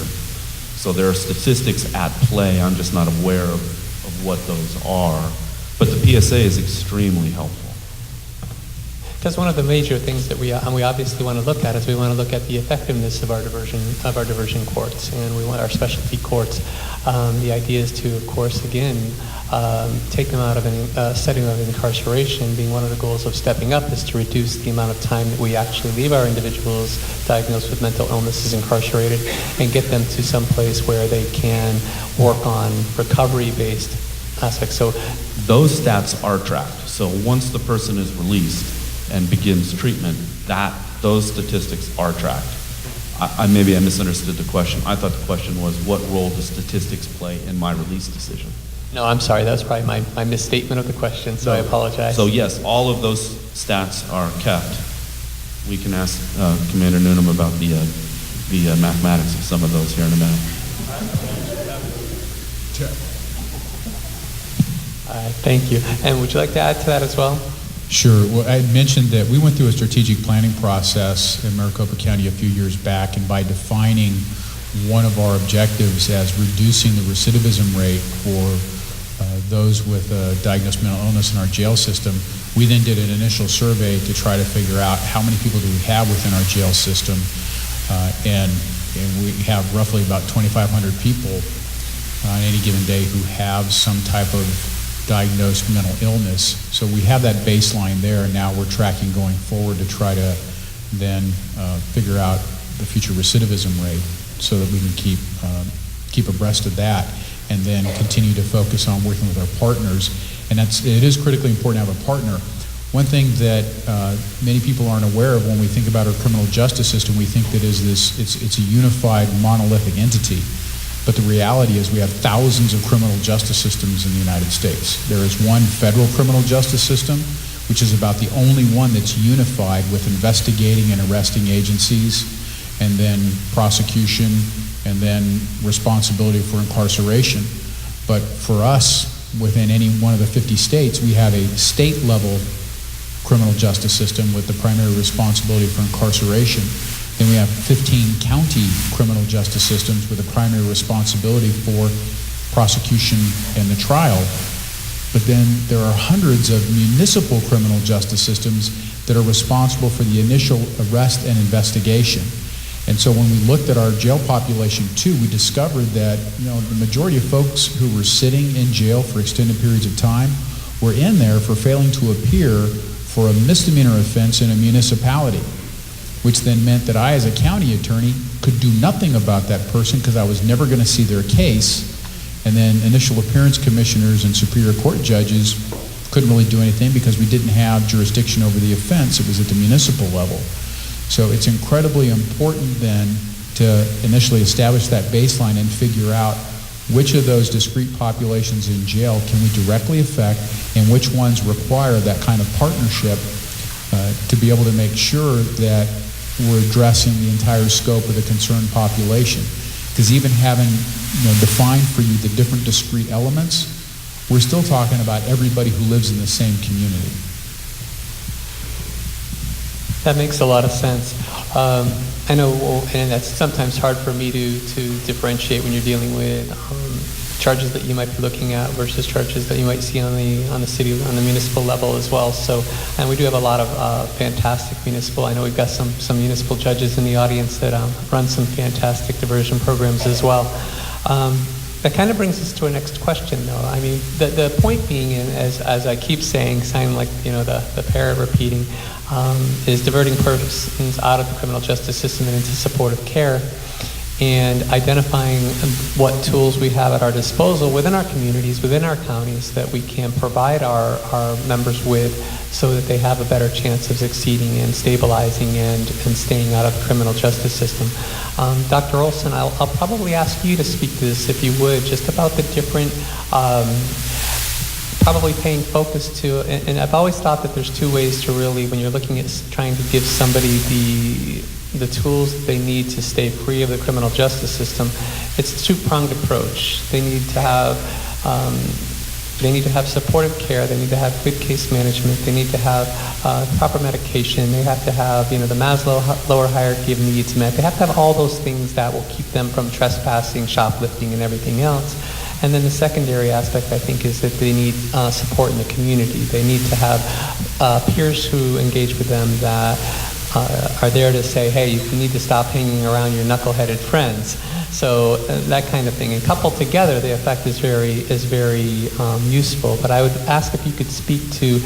So there are statistics at play. I'm just not aware of what those are. But the PSA is extremely helpful. Because one of the major things that we obviously want to look at is we want to look at the effectiveness of our diversion courts, and we want our specialty courts. The idea is to, of course, again, take them out of a setting of incarceration. Being one of the goals of stepping up is to reduce the amount of time that we actually leave our individuals diagnosed with mental illnesses incarcerated and get them to some place where they can work on recovery-based aspects. So those stats are tracked. So once the person is released and begins treatment, those statistics are tracked. Maybe I misunderstood the question. I thought the question was, what role do statistics play in my release decision? No, I'm sorry. That was probably my misstatement of the question, so I apologize. So yes, all of those stats are kept. We can ask Commander Noonan about the mathematics of some of those here in a minute. Thank you. And would you like to add to that as well? Sure. Well, I had mentioned that we went through a strategic planning process in Maricopa County a few years back, and by defining one of our objectives as reducing the recidivism rate for those with diagnosed mental illness in our jail system, we then did an initial survey to try to figure out how many people do we have within our jail system, and we have roughly about 2,500 people on any given day who have some type of diagnosed mental illness. So we have that baseline there, and now we're tracking going forward to try to then figure out the future recidivism rate so that we can keep abreast of that, and then continue to focus on working with our partners. And it is critically important to have a partner. One thing that many people aren't aware of when we think about our criminal justice system, we think that it's a unified, monolithic entity. But the reality is we have thousands of criminal justice systems in the United States. There is one federal criminal justice system, which is about the only one that's unified with investigating and arresting agencies, and then prosecution, and then responsibility for incarceration. But for us, within any one of the 50 states, we have a state-level criminal justice system with the primary responsibility for incarceration. Then we have 15 county criminal justice systems with a primary responsibility for prosecution and the trial. But then there are hundreds of municipal criminal justice systems that are responsible for the initial arrest and investigation. And so when we looked at our jail population too, we discovered that the majority of folks who were sitting in jail for extended periods of time were in there for failing to appear for a misdemeanor offense in a municipality, which then meant that I, as a county attorney, could do nothing about that person because I was never going to see their case. And then initial appearance commissioners and superior court judges couldn't really do anything because we didn't have jurisdiction over the offense. It was at the municipal level. So it's incredibly important then to initially establish that baseline and figure out which of those discrete populations in jail can we directly affect and which ones require that kind of partnership to be able to make sure that we're addressing the entire scope of the concerned population. Because even having defined for you the different discrete elements, we're still talking about everybody who lives in the same community. That makes a lot of sense. I know, and that's sometimes hard for me to differentiate when you're dealing with charges that you might be looking at versus charges that you might see on the municipal level as well. So, and we do have a lot of fantastic municipal. I know we've got some municipal judges in the audience that run some fantastic diversion programs as well. That kind of brings us to our next question, though. I mean, the point being, as I keep saying, sounding like the parrot repeating, is diverting persons out of the criminal justice system and into supportive care, and identifying what tools we have at our disposal within our communities, within our counties, that we can provide our members with so that they have a better chance of succeeding and stabilizing and staying out of the criminal justice system. Dr. Olson, I'll probably ask you to speak to this, if you would, just about the different, probably paying focus to, and I've always thought that there's two ways to really, when you're looking at trying to give somebody the tools that they need to stay free of the criminal justice system, it's a two-pronged approach. They need to have They need to have supportive care. They need to have good case management. They need to have proper medication. They have to have, the Maslow lower hierarchy of needs met. They have to have all those things that will keep them from trespassing, shoplifting, and everything else. And then the secondary aspect, I think, is that they need support in the community. They need to have peers who engage with them that are there to say, hey, you need to stop hanging around your knuckleheaded friends. So that kind of thing. And coupled together, the effect is very useful. But I would ask if you could speak to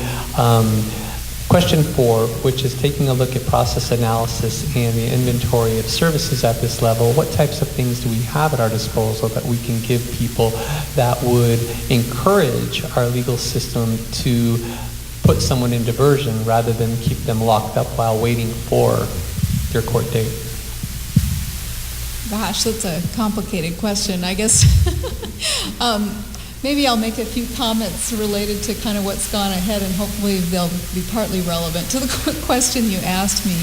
question 4, which is taking a look at process analysis and the inventory of services at this level. What types of things do we have at our disposal that we can give people that would encourage our legal system to put someone in diversion rather than keep them locked up while waiting for their court date? Gosh, that's a complicated question. I guess maybe I'll make a few comments related to kind of what's gone ahead, and hopefully they'll be partly relevant to the question you asked me.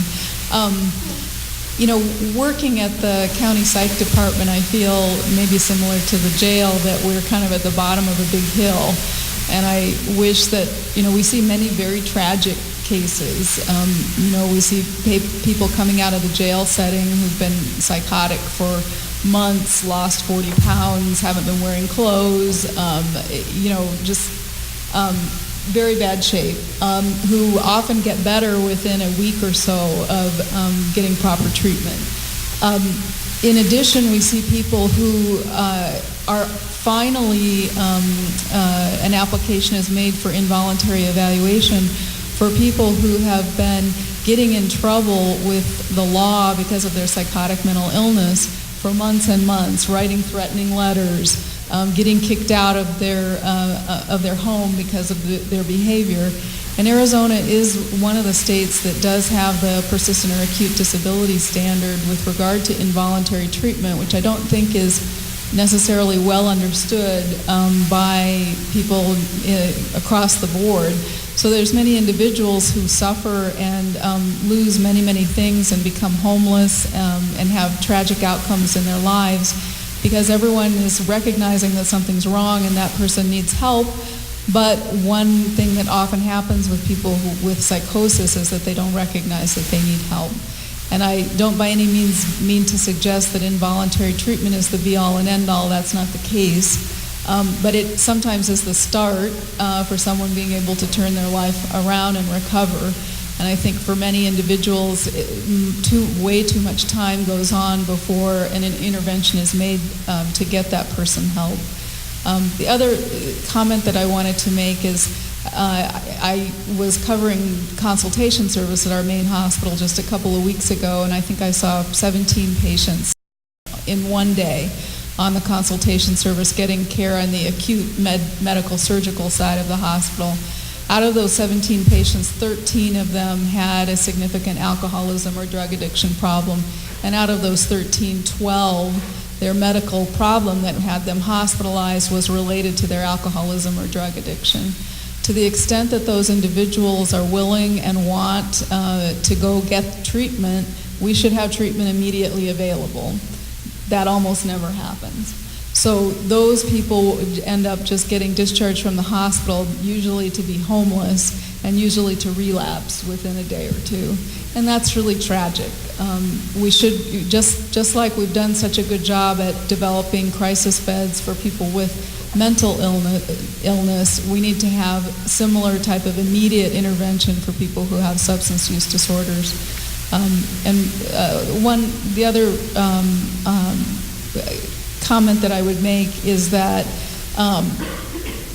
Working at the county psych department, I feel maybe similar to the jail that we're kind of at the bottom of a big hill. And I wish that, we see many very tragic cases. We see people coming out of the jail setting who've been psychotic for months, lost 40 pounds, haven't been wearing clothes, just very bad shape, who often get better within a week or so of getting proper treatment. In addition, we see people who are finally, an application is made for involuntary evaluation for people who have been getting in trouble with the law because of their psychotic mental illness for months and months, writing threatening letters, getting kicked out of their home because of their behavior. And Arizona is one of the states that does have the persistent or acute disability standard with regard to involuntary treatment, which I don't think is necessarily well understood by people across the board. So there's many individuals who suffer and lose many, many things and become homeless and have tragic outcomes in their lives because everyone is recognizing that something's wrong and that person needs help. But one thing that often happens with people with psychosis is that they don't recognize that they need help. And I don't by any means mean to suggest that involuntary treatment is the be-all and end-all. That's not the case. But it sometimes is the start for someone being able to turn their life around and recover. And I think for many individuals, way too much time goes on before an intervention is made to get that person help. The other comment that I wanted to make is I was covering consultation service at our main hospital just a couple of weeks ago, and I think I saw 17 patients in one day on the consultation service getting care on the acute medical surgical side of the hospital. Out of those 17 patients, 13 of them had a significant alcoholism or drug addiction problem, and out of those 13, 12, their medical problem that had them hospitalized was related to their alcoholism or drug addiction. To the extent that those individuals are willing and want to go get treatment, we should have treatment immediately available. That almost never happens. So those people end up just getting discharged from the hospital, usually to be homeless and usually to relapse within a day or two. And that's really tragic. We should, just like we've done such a good job at developing crisis beds for people with mental illness, we need to have similar type of immediate intervention for people who have substance use disorders. The other comment that I would make is that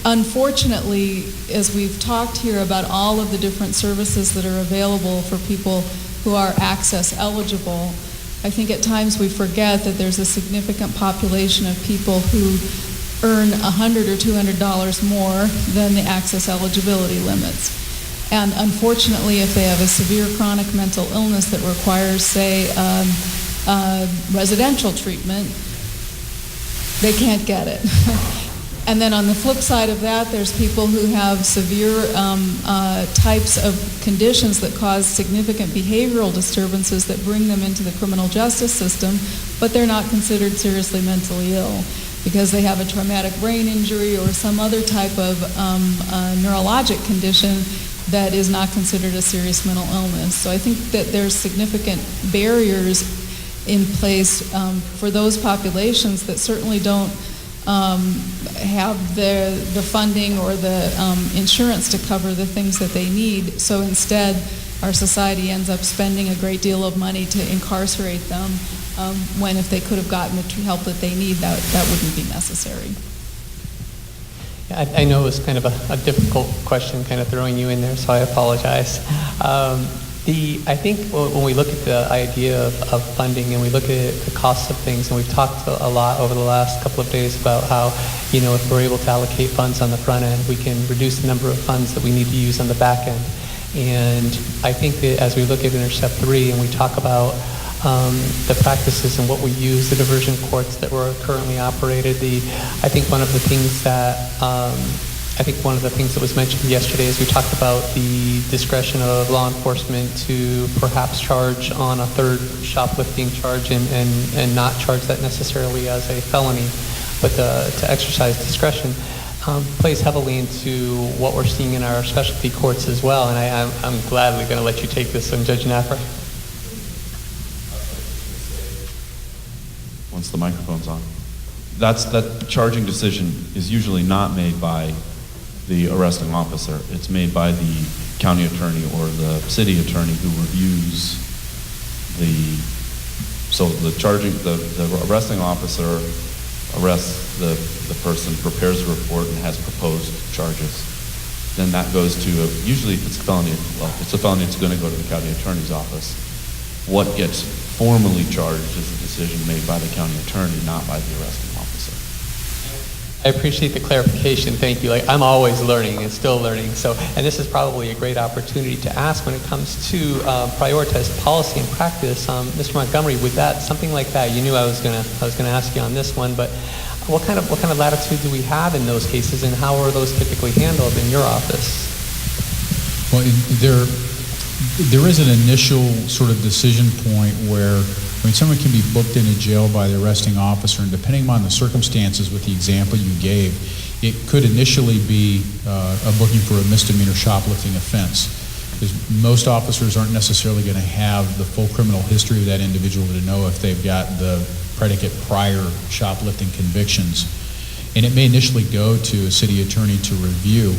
unfortunately, as we've talked here about all of the different services that are available for people who are access eligible, I think at times we forget that there's a significant population of people who earn $100 or $200 more than the access eligibility limits. And unfortunately, if they have a severe chronic mental illness that requires, say, residential treatment, they can't get it. And then on the flip side of that, there's people who have severe types of conditions that cause significant behavioral disturbances that bring them into the criminal justice system, but they're not considered seriously mentally ill. because they have a traumatic brain injury or some other type of neurologic condition that is not considered a serious mental illness. So I think that there's significant barriers in place for those populations that certainly don't have the funding or the insurance to cover the things that they need. So instead, our society ends up spending a great deal of money to incarcerate them when if they could have gotten the help that they need, that wouldn't be necessary. I know it was kind of a difficult question, kind of throwing you in there, so I apologize. I think when we look at the idea of funding and we look at the costs of things, and we've talked a lot over the last couple of days about how, if we're able to allocate funds on the front end, we can reduce the number of funds that we need to use on the back end. And I think that as we look at Intercept 3 and we talk about the practices and what we use, the diversion courts that were currently operated, I think one of the things that was mentioned yesterday is we talked about the discretion of law enforcement to perhaps charge on a third shoplifting charge and not charge that necessarily as a felony, but to exercise discretion plays heavily into what we're seeing in our specialty courts as well. And I'm gladly going to let you take this one, Judge Napper. Once the microphone's on. That charging decision is usually not made by the arresting officer. It's made by the county attorney or the city attorney who reviews so the arresting officer arrests the person, prepares a report, and has proposed charges. Then that goes to, usually if it's a felony, it's going to go to the county attorney's office. What gets formally charged is a decision made by the county attorney, not by the arresting officer. I appreciate the clarification. Thank you. I'm always learning and still learning. And this is probably a great opportunity to ask when it comes to prioritized policy and practice. Mr. Montgomery, with that, something like that, you knew I was gonna ask you on this one, but what kind of latitude do we have in those cases, and how are those typically handled in your office? Well, there is an initial sort of decision point where someone can be booked into jail by the arresting officer, and depending on the circumstances with the example you gave, it could initially be a booking for a misdemeanor shoplifting offense, because most officers aren't necessarily going to have the full criminal history of that individual to know if they've got the predicate prior shoplifting convictions. And it may initially go to a city attorney to review.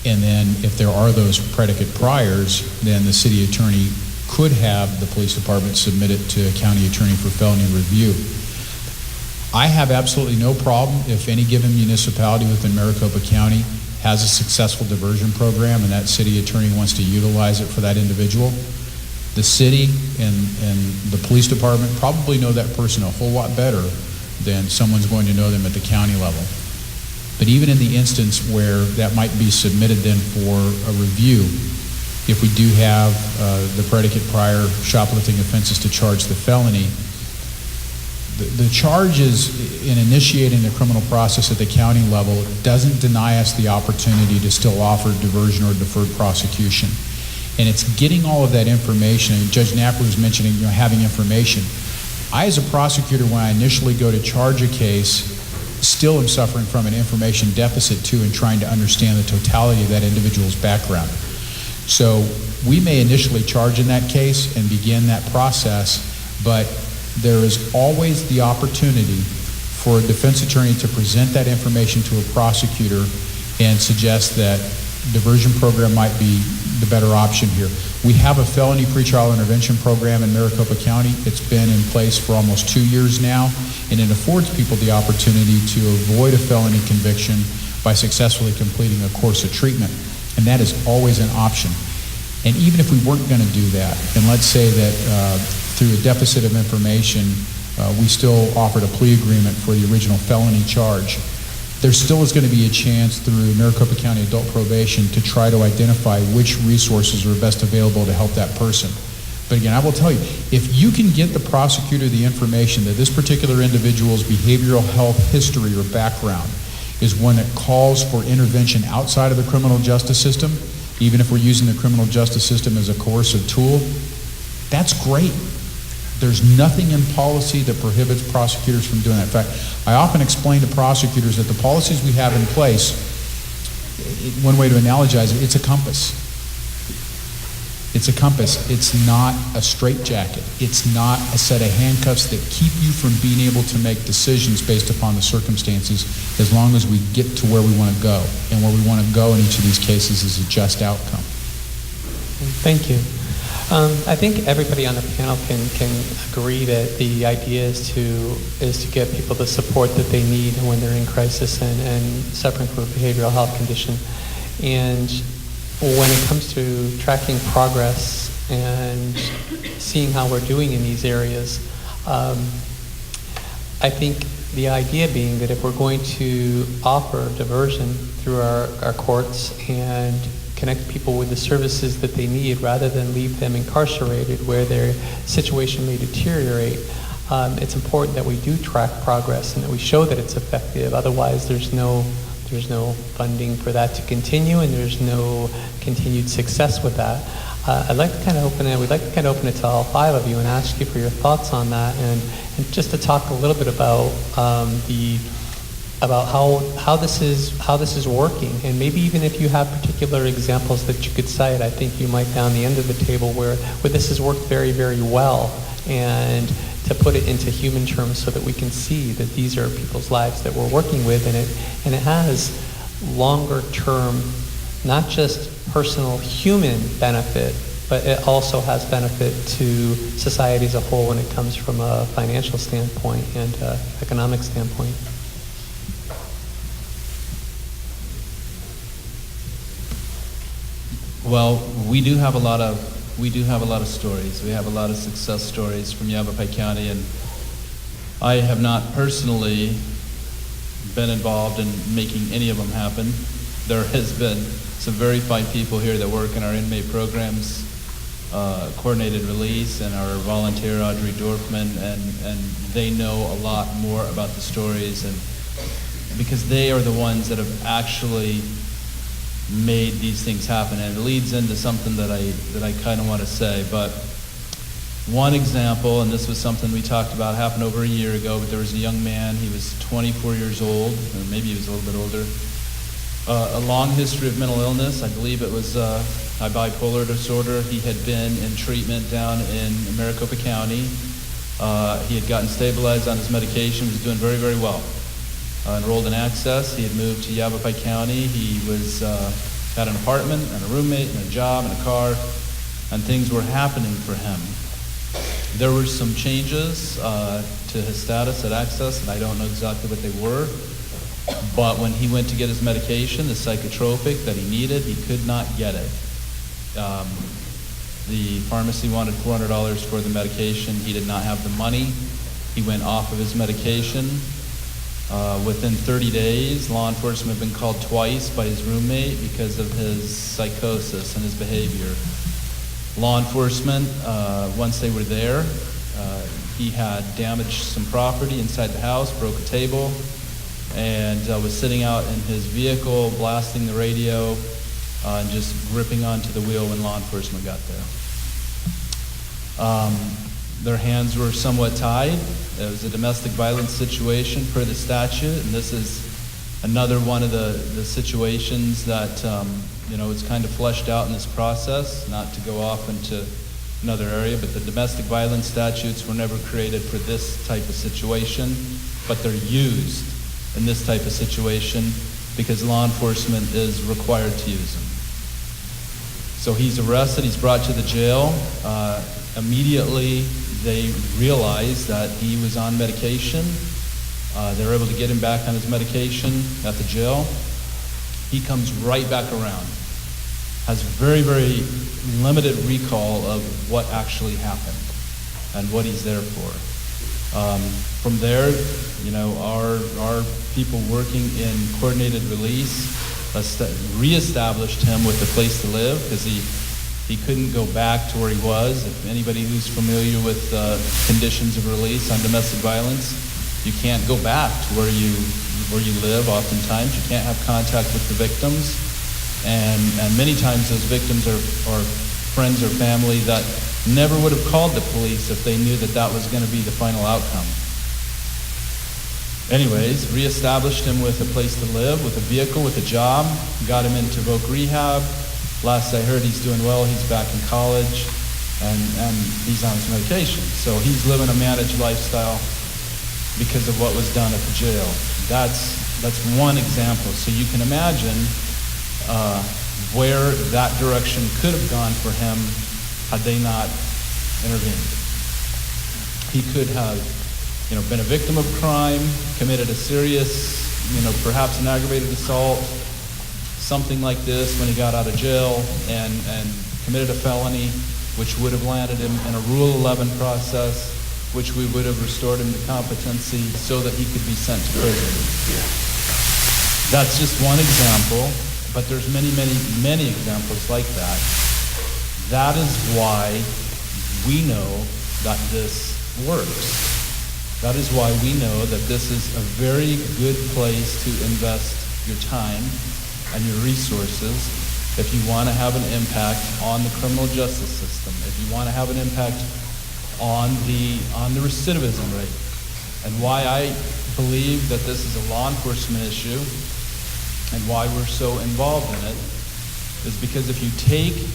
And then if there are those predicate priors, then the city attorney could have the police department submit it to a county attorney for felony review. I have absolutely no problem if any given municipality within Maricopa County has a successful diversion program and that city attorney wants to utilize it for that individual. The city and the police department probably know that person a whole lot better than someone's going to know them at the county level. But even in the instance where that might be submitted then for a review, if we do have the predicate prior shoplifting offenses to charge the felony, the charges in initiating the criminal process at the county level doesn't deny us the opportunity to still offer diversion or deferred prosecution. And it's getting all of that information, and Judge Napper was mentioning having information. I, as a prosecutor, when I initially go to charge a case, still am suffering from an information deficit too in trying to understand the totality of that individual's background. So we may initially charge in that case and begin that process, but there is always the opportunity for a defense attorney to present that information to a prosecutor and suggest that diversion program might be the better option here. We have a felony pretrial intervention program in Maricopa County. It's been in place for almost 2 years now, and it affords people the opportunity to avoid a felony conviction by successfully completing a course of treatment, and that is always an option. And even if we weren't going to do that, and let's say that through a deficit of information, we still offered a plea agreement for the original felony charge, there still is going to be a chance through Maricopa County Adult Probation to try to identify which resources are best available to help that person. But again, I will tell you, if you can get the prosecutor the information that this particular individual's behavioral health history or background is one that calls for intervention outside of the criminal justice system, even if we're using the criminal justice system as a coercive tool, that's great. There's nothing in policy that prohibits prosecutors from doing that. In fact, I often explain to prosecutors that the policies we have in place, one way to analogize it, it's a compass. It's a compass. It's not a straitjacket. It's not a set of handcuffs that keep you from being able to make decisions based upon the circumstances, as long as we get to where we want to go. And where we want to go in each of these cases is a just outcome. Thank you. I think everybody on the panel can agree that the idea is to get people the support that they need when they're in crisis and suffering from a behavioral health condition. And when it comes to tracking progress and seeing how we're doing in these areas, I think the idea being that if we're going to offer diversion through our courts and connect people with the services that they need rather than leave them incarcerated where their situation may deteriorate, it's important that we do track progress and that we show that it's effective. Otherwise, there's no funding for that to continue, and there's no continued success with that. We'd like to kind of open it to all five of you and ask you for your thoughts on that, and just to talk a little bit about how this is working, and maybe even if you have particular examples that you could cite. I think you might down the end of the table where this has worked very, very well, and to put it into human terms so that we can see that these are people's lives that we're working with, and it has longer term, not just personal human benefit, but it also has benefit to society as a whole when it comes from a financial standpoint and economic standpoint. Well, we do have a lot of stories. We have a lot of success stories from Yavapai County, and I have not personally been involved in making any of them happen. There has been some very fine people here that work in our inmate programs, coordinated release, and our volunteer Audrey Dorfman, and they know a lot more about the stories, and because they are the ones that have actually made these things happen. And it leads into something that I kind of want to say. But one example, and this was something we talked about, happened over a year ago, but there was a young man, he was 24 years old, or maybe he was a little bit older, a long history of mental illness. I believe it was a bipolar disorder. He had been in treatment down in Maricopa County. He had gotten stabilized on his medication, was doing very, very well. Enrolled in Access. He had moved to Yavapai County. He had an apartment and a roommate and a job and a car, and things were happening for him. There were some changes to his status at Access, and I don't know exactly what they were, but when he went to get his medication, the psychotropic that he needed, he could not get it. The pharmacy wanted $400 for the medication. He did not have the money. He went off of his medication. Within 30 days, law enforcement had been called twice by his roommate because of his psychosis and his behavior. Law enforcement, once they were there, he had damaged some property inside the house, broke a table, and was sitting out in his vehicle, blasting the radio, and just gripping onto the wheel when law enforcement got there. Their hands were somewhat tied. It was a domestic violence situation per the statute, and this is another one of the situations that it's kind of fleshed out in this process, not to go off into another area, but the domestic violence statutes were never created for this type of situation, but they're used in this type of situation because law enforcement is required to use them. So he's arrested, he's brought to the jail. Immediately, they realized that he was on medication. They were able to get him back on his medication at the jail. He comes right back around. Has very, very limited recall of what actually happened and what he's there for. From there, our people working in coordinated release reestablished him with a place to live because he couldn't go back to where he was. If anybody who's familiar with conditions of release on domestic violence, you can't go back to where you live. Oftentimes, you can't have contact with the victims, and many times those victims are friends or family that never would have called the police if they knew that that was going to be the final outcome. Anyways, reestablished him with a place to live, with a vehicle, with a job, got him into voc rehab. Last I heard, he's doing well. He's back in college, and he's on his medication. So he's living a managed lifestyle because of what was done at the jail. That's one example. So you can imagine where that direction could have gone for him had they not intervened. He could have, been a victim of crime, committed a serious, perhaps an aggravated assault, something like this when he got out of jail, and committed a felony, which would have landed him in a Rule 11 process, which we would have restored him to competency so that he could be sent to prison. That's just one example, but there's many, many, many examples like that. That is why we know that this works. That is why we know that this is a very good place to invest your time and your resources if you want to have an impact on the criminal justice system, if you want to have an impact on the recidivism rate. And why I believe that this is a law enforcement issue and why we're so involved in it is because if you take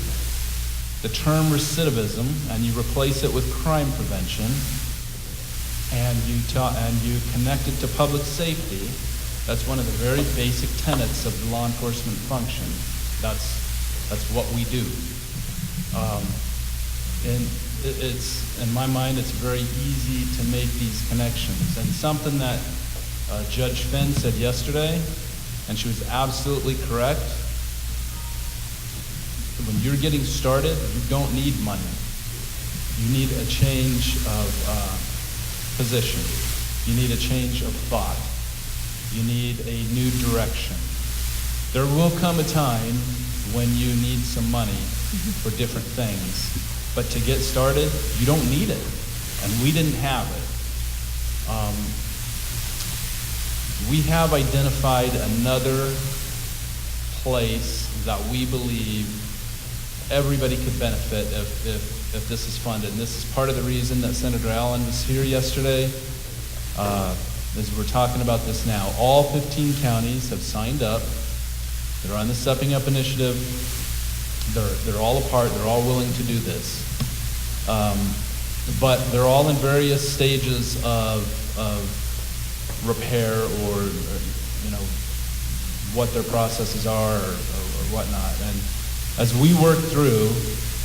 the term recidivism and you replace it with crime prevention, and you connect it to public safety, that's one of the very basic tenets of the law enforcement function. That's what we do. And it's, in my mind, it's very easy to make these connections. And something that Judge Finn said yesterday, and she was absolutely correct, when you're getting started, you don't need money. You need a change of position. You need a change of thought. You need a new direction. There will come a time when you need some money for different things. But to get started, you don't need it. And we didn't have it. We have identified another place that we believe everybody could benefit if this is funded. And this is part of the reason that Senator Allen was here yesterday, as we're talking about this now. All 15 counties have signed up. They're on the Stepping Up initiative. They're all a part. They're all willing to do this. But they're all in various stages of repair or what their processes are or whatnot. And as we work through,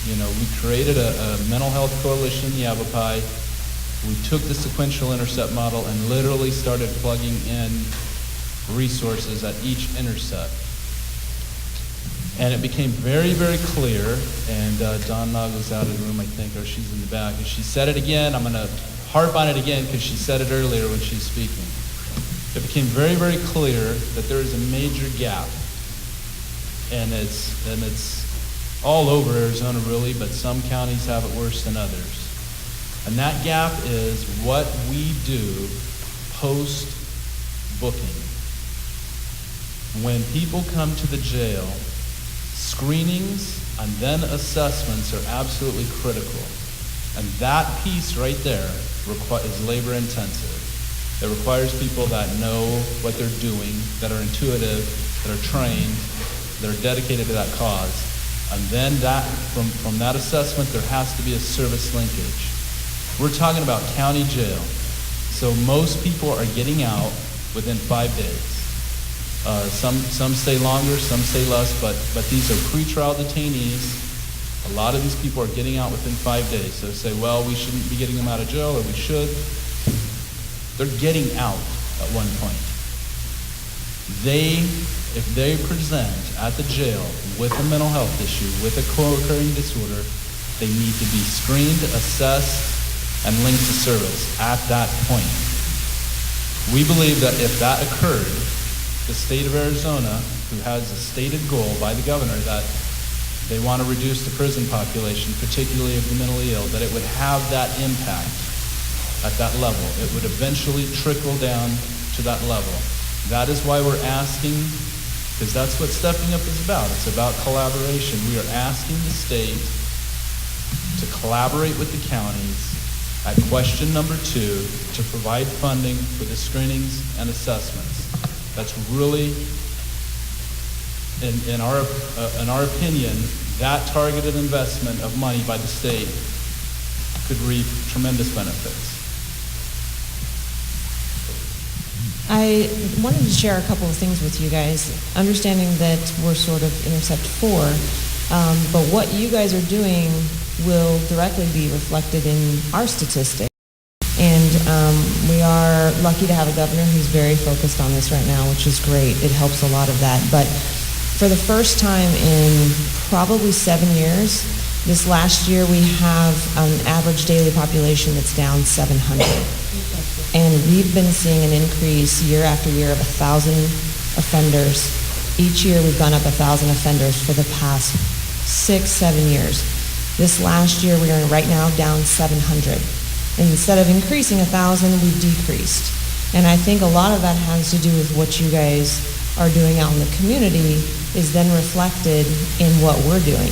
we created a mental health coalition in Yavapai. We took the Sequential Intercept model and literally started plugging in resources at each intercept. And it became very, very clear, and Dawn Nagel's out of the room, I think, or she's in the back, and she said it again. I'm going to harp on it again because she said it earlier when she was speaking. It became very, very clear that there is a major gap, and it's all over Arizona, really, but some counties have it worse than others. And that gap is what we do post-booking. When people come to the jail, screenings and then assessments are absolutely critical. And that piece right there is labor intensive. It requires people that know what they're doing, that are intuitive, that are trained, that are dedicated to that cause. And then from that assessment, there has to be a service linkage. We're talking about county jail. So most people are getting out within 5 days. Some stay longer, some stay less, but these are pretrial detainees. A lot of these people are getting out within 5 days. So say, well, we shouldn't be getting them out of jail, or we should. They're getting out at one point. If they present at the jail with a mental health issue, with a co-occurring disorder, they need to be screened, assessed, and linked to service at that point. We believe that if that occurred, the state of Arizona, who has a stated goal by the governor that they want to reduce the prison population, particularly of the mentally ill, that it would have that impact at that level. It would eventually trickle down to that level. That is why we're asking, because that's what Stepping Up is about. It's about collaboration. We are asking the state to collaborate with the counties at question number 2 to provide funding for the screenings and assessments. That's really, in our opinion, that targeted investment of money by the state could reap tremendous benefits. I wanted to share a couple of things with you guys, understanding that we're sort of Intercept 4, but what you guys are doing will directly be reflected in our statistics. And we are lucky to have a governor who's very focused on this right now, which is great. It helps a lot of that. But for the first time in probably 7 years, this last year we have an average daily population that's down 700. And we've been seeing an increase year after year of 1,000 offenders. Each year we've gone up 1,000 offenders for the past 6-7 years. This last year we are right now down 700. And instead of increasing 1,000, we've decreased. And I think a lot of that has to do with what you guys are doing out in the community is then reflected in what we're doing.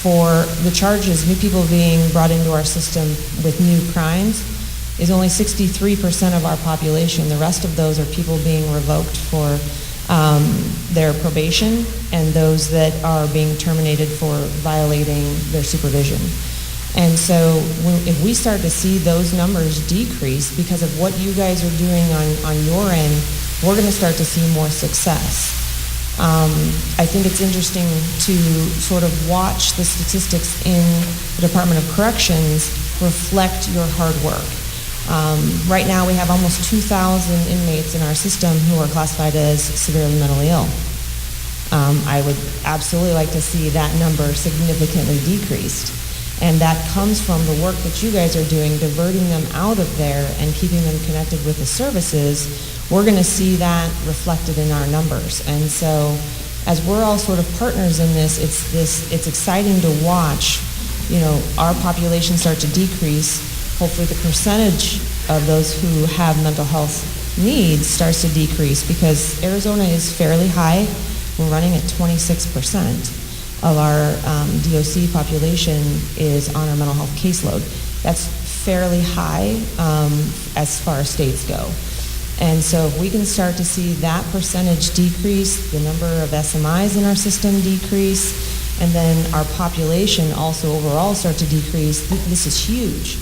For the charges, new people being brought into our system with new crimes is only 63% of our population. The rest of those are people being revoked for their probation and those that are being terminated for violating their supervision. And so if we start to see those numbers decrease because of what you guys are doing on your end, we're going to start to see more success. I think it's interesting to sort of watch the statistics in the Department of Corrections reflect your hard work. Right now we have almost 2,000 inmates in our system who are classified as severely mentally ill. I would absolutely like to see that number significantly decreased. And that comes from the work that you guys are doing, diverting them out of there and keeping them connected with the services. We're going to see that reflected in our numbers. And so as we're all sort of partners in this, it's exciting to watch, our population start to decrease. Hopefully the percentage of those who have mental health needs starts to decrease because Arizona is fairly high. We're running at 26% of our DOC population is on our mental health caseload. That's fairly high as far as states go. And so if we can start to see that percentage decrease, the number of SMIs in our system decrease, and then our population also overall start to decrease, this is huge.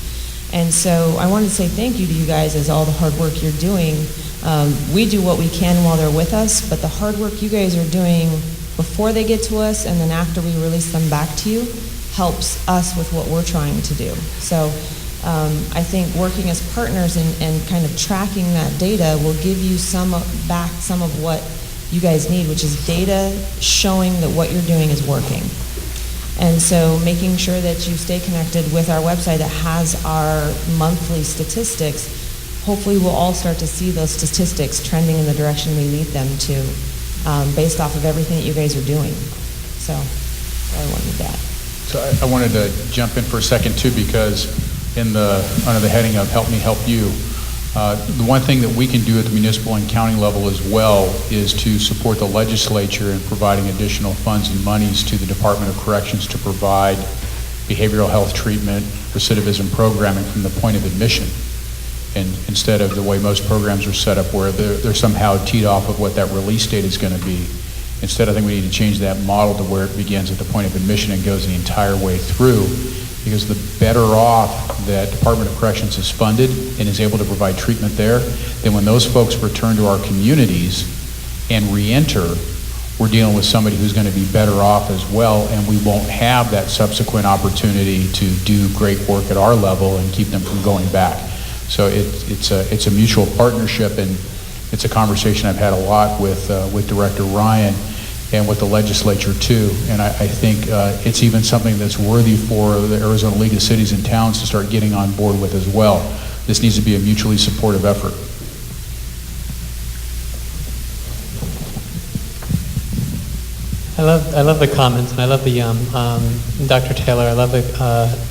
And so I wanted to say thank you to you guys as all the hard work you're doing. We do what we can while they're with us, but the hard work you guys are doing before they get to us and then after we release them back to you helps us with what we're trying to do. So I think working as partners and kind of tracking that data will give you some of what you guys need, which is data showing that what you're doing is working. And so making sure that you stay connected with our website that has our monthly statistics, hopefully we'll all start to see those statistics trending in the direction we need them to, based off of everything that you guys are doing. So I wanted that. So I wanted to jump in for a second too, because under the heading of Help Me Help You, the one thing that we can do at the municipal and county level as well is to support the legislature in providing additional funds and monies to the Department of Corrections to provide behavioral health treatment, recidivism programming from the point of admission. And instead of the way most programs are set up where they're somehow teed off of what that release date is going to be. Instead, I think we need to change that model to where it begins at the point of admission and goes the entire way through, because the better off that Department of Corrections is funded and is able to provide treatment there, then when those folks return to our communities and re-enter, we're dealing with somebody who's going to be better off as well, and we won't have that subsequent opportunity to do great work at our level and keep them from going back. So it's a mutual partnership, and it's a conversation I've had a lot with Director Ryan and with the legislature too. And I think it's even something that's worthy for the Arizona League of Cities and Towns to start getting on board with as well. This needs to be a mutually supportive effort. I love the comments, and I love the Dr. Taylor. I love the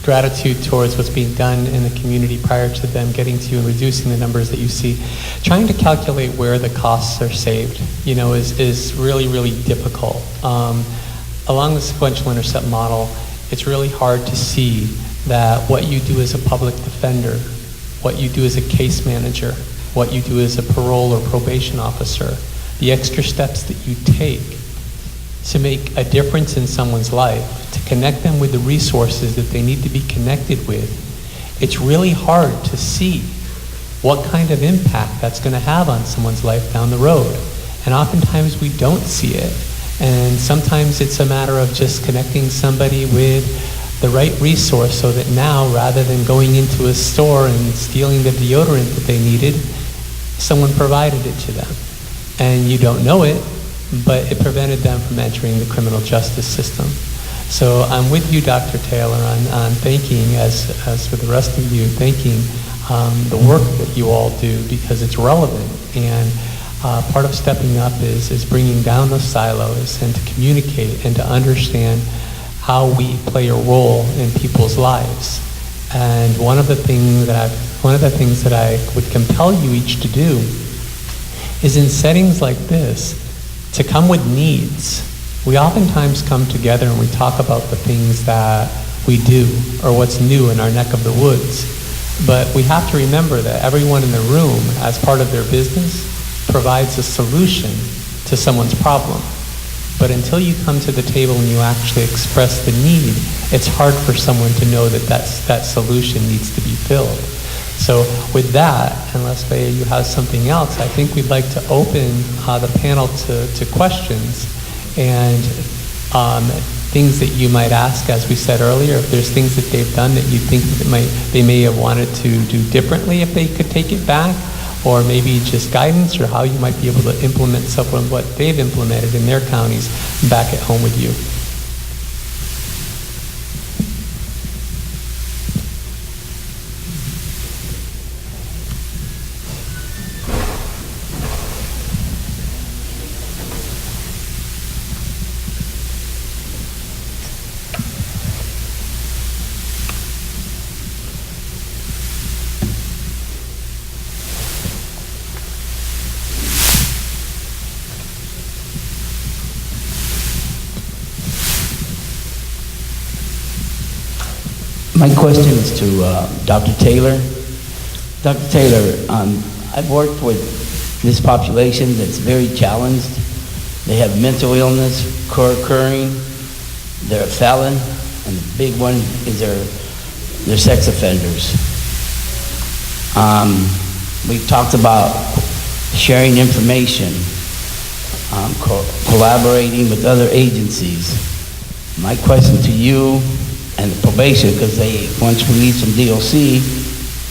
gratitude towards what's being done in the community prior to them getting to you and reducing the numbers that you see. Trying to calculate where the costs are saved, is really, really difficult. Along the sequential intercept model, it's really hard to see that what you do as a public defender, what you do as a case manager, what you do as a parole or probation officer, the extra steps that you take to make a difference in someone's life, to connect them with the resources that they need to be connected with, it's really hard to see what kind of impact that's going to have on someone's life down the road. And oftentimes we don't see it. And sometimes it's a matter of just connecting somebody with the right resource so that now, rather than going into a store and stealing the deodorant that they needed, someone provided it to them. And you don't know it, but it prevented them from entering the criminal justice system. So I'm with you, Dr. Taylor, on thanking, as with the rest of you, thanking the work that you all do, because it's relevant. And part of stepping up is bringing down those silos and to communicate and to understand how we play a role in people's lives. And one of the things that I would compel you each to do is, in settings like this, to come with needs. We oftentimes come together and we talk about the things that we do or what's new in our neck of the woods. But we have to remember that everyone in the room, as part of their business, provides a solution to someone's problem. But until you come to the table and you actually express the need, it's hard for someone to know that that solution needs to be filled. So with that, unless you have something else, I think we'd like to open the panel to questions and things that you might ask. As we said earlier, if there's things that they've done that you think that they may have wanted to do differently if they could take it back, or maybe just guidance, or how you might be able to implement some of what they've implemented in their counties back at home with you. My question is to Dr. Taylor. Dr. Taylor, I've worked with this population that's very challenged. They have mental illness occurring. They're a felon, and the big one is they're sex offenders. We've talked about sharing information, collaborating with other agencies. My question to you and the probation, because they once released from DOC,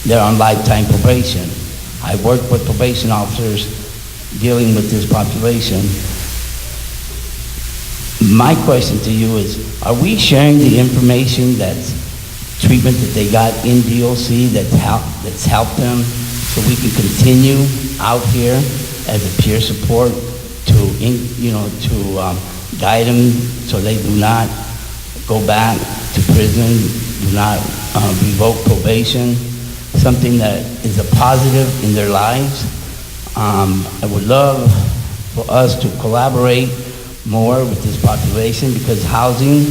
they're on lifetime probation. I work with probation officers dealing with this population. My question to you is, are we sharing the information that's treatment that they got in DOC that's helped them, so we can continue out here as a peer support to guide them so they do not go back to prison, do not revoke probation, something that is a positive in their lives. I would love for us to collaborate more with this population, because housing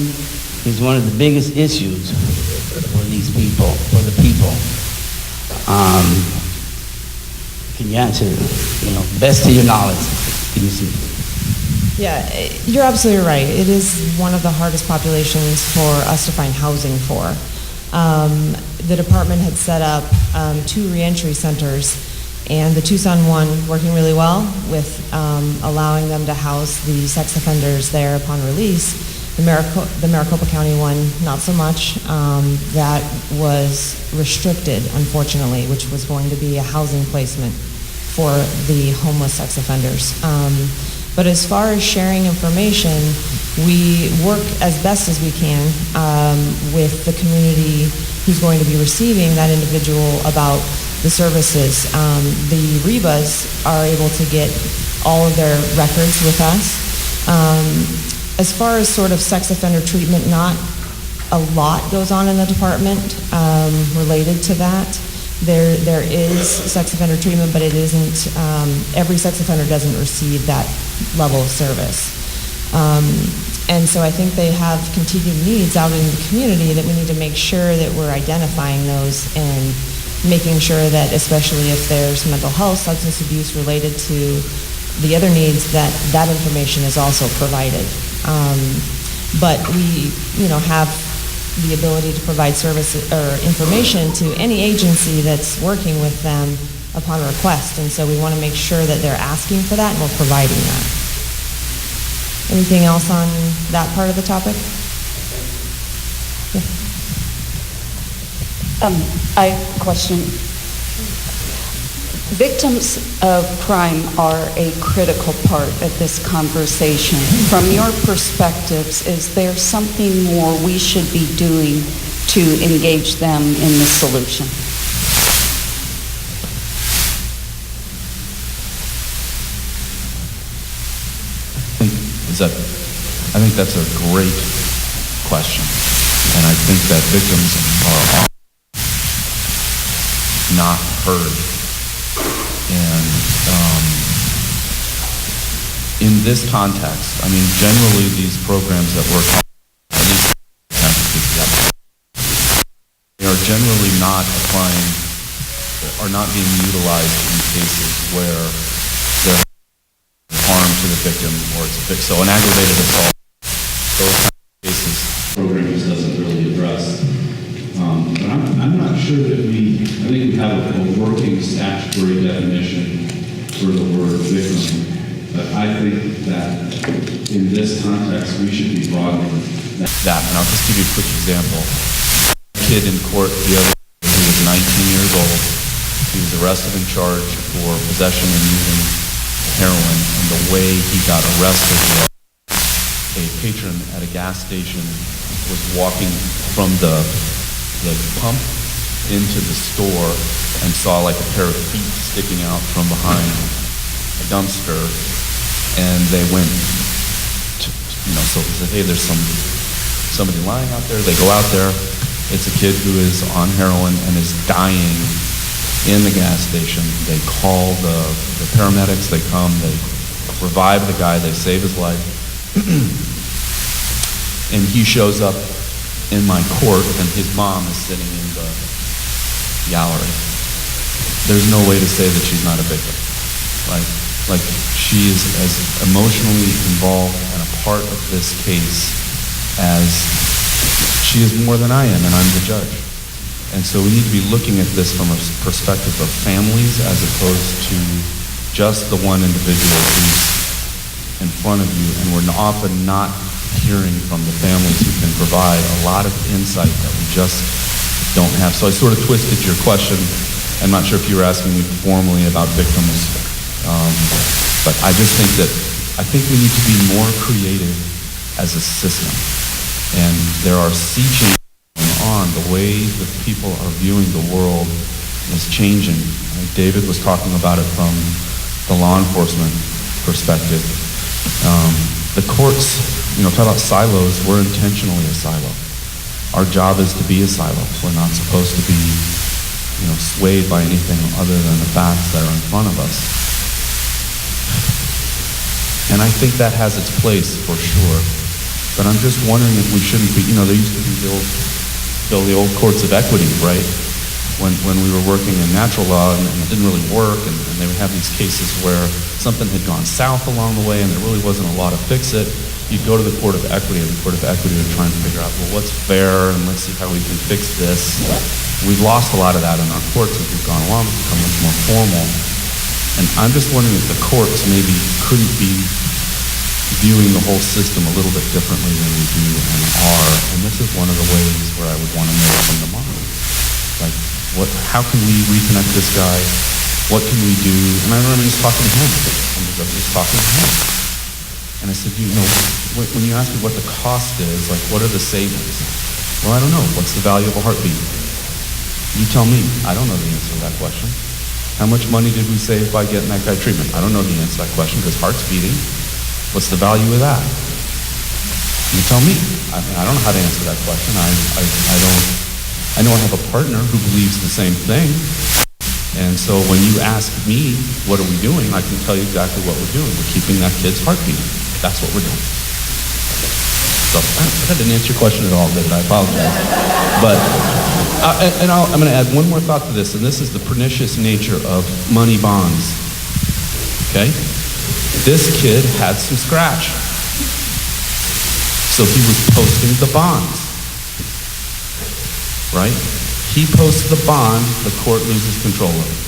is one of the biggest issues for these people, for the people. Can you answer, best to your knowledge? Can you see? Yeah, you're absolutely right. It is one of the hardest populations for us to find housing for. The department had set up 2 reentry centers, and the Tucson one working really well with allowing them to house the sex offenders there upon release. The Maricopa County one, not so much. That was restricted, unfortunately, which was going to be a housing placement for the homeless sex offenders. But as far as sharing information, we work as best as we can with the community who's going to be receiving that individual about the services. The REBAs are able to get all of their records with us. As far as sort of sex offender treatment, not a lot goes on in the department related to that. There is sex offender treatment, but it isn't, every sex offender doesn't receive that level of service. And so I think they have continued needs out in the community that we need to make sure that we're identifying those and making sure that, especially if there's mental health, substance abuse related to the other needs, that that information is also provided. But we, have the ability to provide service or information to any agency that's working with them upon request. And so we want to make sure that they're asking for that and we're providing that. Anything else on that part of the topic? Yeah. I have a question. Victims of crime are a critical part of this conversation. From your perspectives, is there something more we should be doing to engage them in the solution? I think that's a great question, and I think that victims are not heard. And in this context, generally these programs that work, at least they are generally not applying, are not being utilized in cases where they're harm to the victim, or it's so an aggravated assault, those kind of cases. Program just doesn't really address. But I'm not sure that I think we have a working statutory definition for the word victim, but I think that in this context we should be broadening that. And I'll just give you a quick example. A kid in court the other day who was 19 years old, he was arrested and charged for possession and using heroin, and the way he got arrested was a patron at a gas station was walking from the pump into the store and saw like a pair of feet sticking out from behind a dumpster, and they went to, so he said, hey, there's somebody lying out there. They go out there, it's a kid who is on heroin and is dying in the gas station. They call the paramedics, they come, they revive the guy, they save his life. And he shows up in my court, and his mom is sitting in the gallery. There's no way to say that she's not a victim. Like she is as emotionally involved and a part of this case as she is more than I am, and I'm the judge. And so we need to be looking at this from a perspective of families as opposed to just the one individual who's in front of you. And we're often not hearing from the families who can provide a lot of insight that we just don't have. So I sort of twisted your question. I'm not sure if you were asking me formally about victims, but I just think we need to be more creative as a system. And there are sea changes on. The way that people are viewing the world is changing. David was talking about it from the law enforcement perspective. The courts, talk about silos, we're intentionally a silo. Our job is to be a silo. We're not supposed to be, swayed by anything other than the facts that are in front of us. And I think that has its place for sure. But I'm just wondering if we shouldn't be, there used to be the old courts of equity, right? When we were working in natural law and it didn't really work, and they would have these cases where something had gone south along the way and there really wasn't a lot to fix it. You'd go to the court of equity, and the court of equity would try and figure out, well, what's fair, and let's see how we can fix this. We've lost a lot of that in our courts as we've gone along. It's become much more formal. And I'm just wondering if the courts maybe couldn't be viewing the whole system a little bit differently than we do and are. And this is one of the ways where I would want to know from the mom. Like, how can we reconnect this guy? What can we do? And I remember just talking to him. I was just talking to him. And I said, when you ask me what the cost is, like, what are the savings? Well, I don't know. What's the value of a heartbeat? You tell me. I don't know the answer to that question. How much money did we save by getting that guy treatment? I don't know the answer to that question because heart's beating. What's the value of that? You tell me. I don't know how to answer that question. I know I have a partner who believes the same thing. And so when you ask me, what are we doing? I can tell you exactly what we're doing. We're keeping that kid's heart beating. That's what we're doing. So I didn't answer your question at all, did I? Apologize. But, I'm going to add one more thought to this, and this is the pernicious nature of money bonds. Okay? This kid had some scratch. So he was posting the bonds. Right? He posts the bond, the court loses control of it.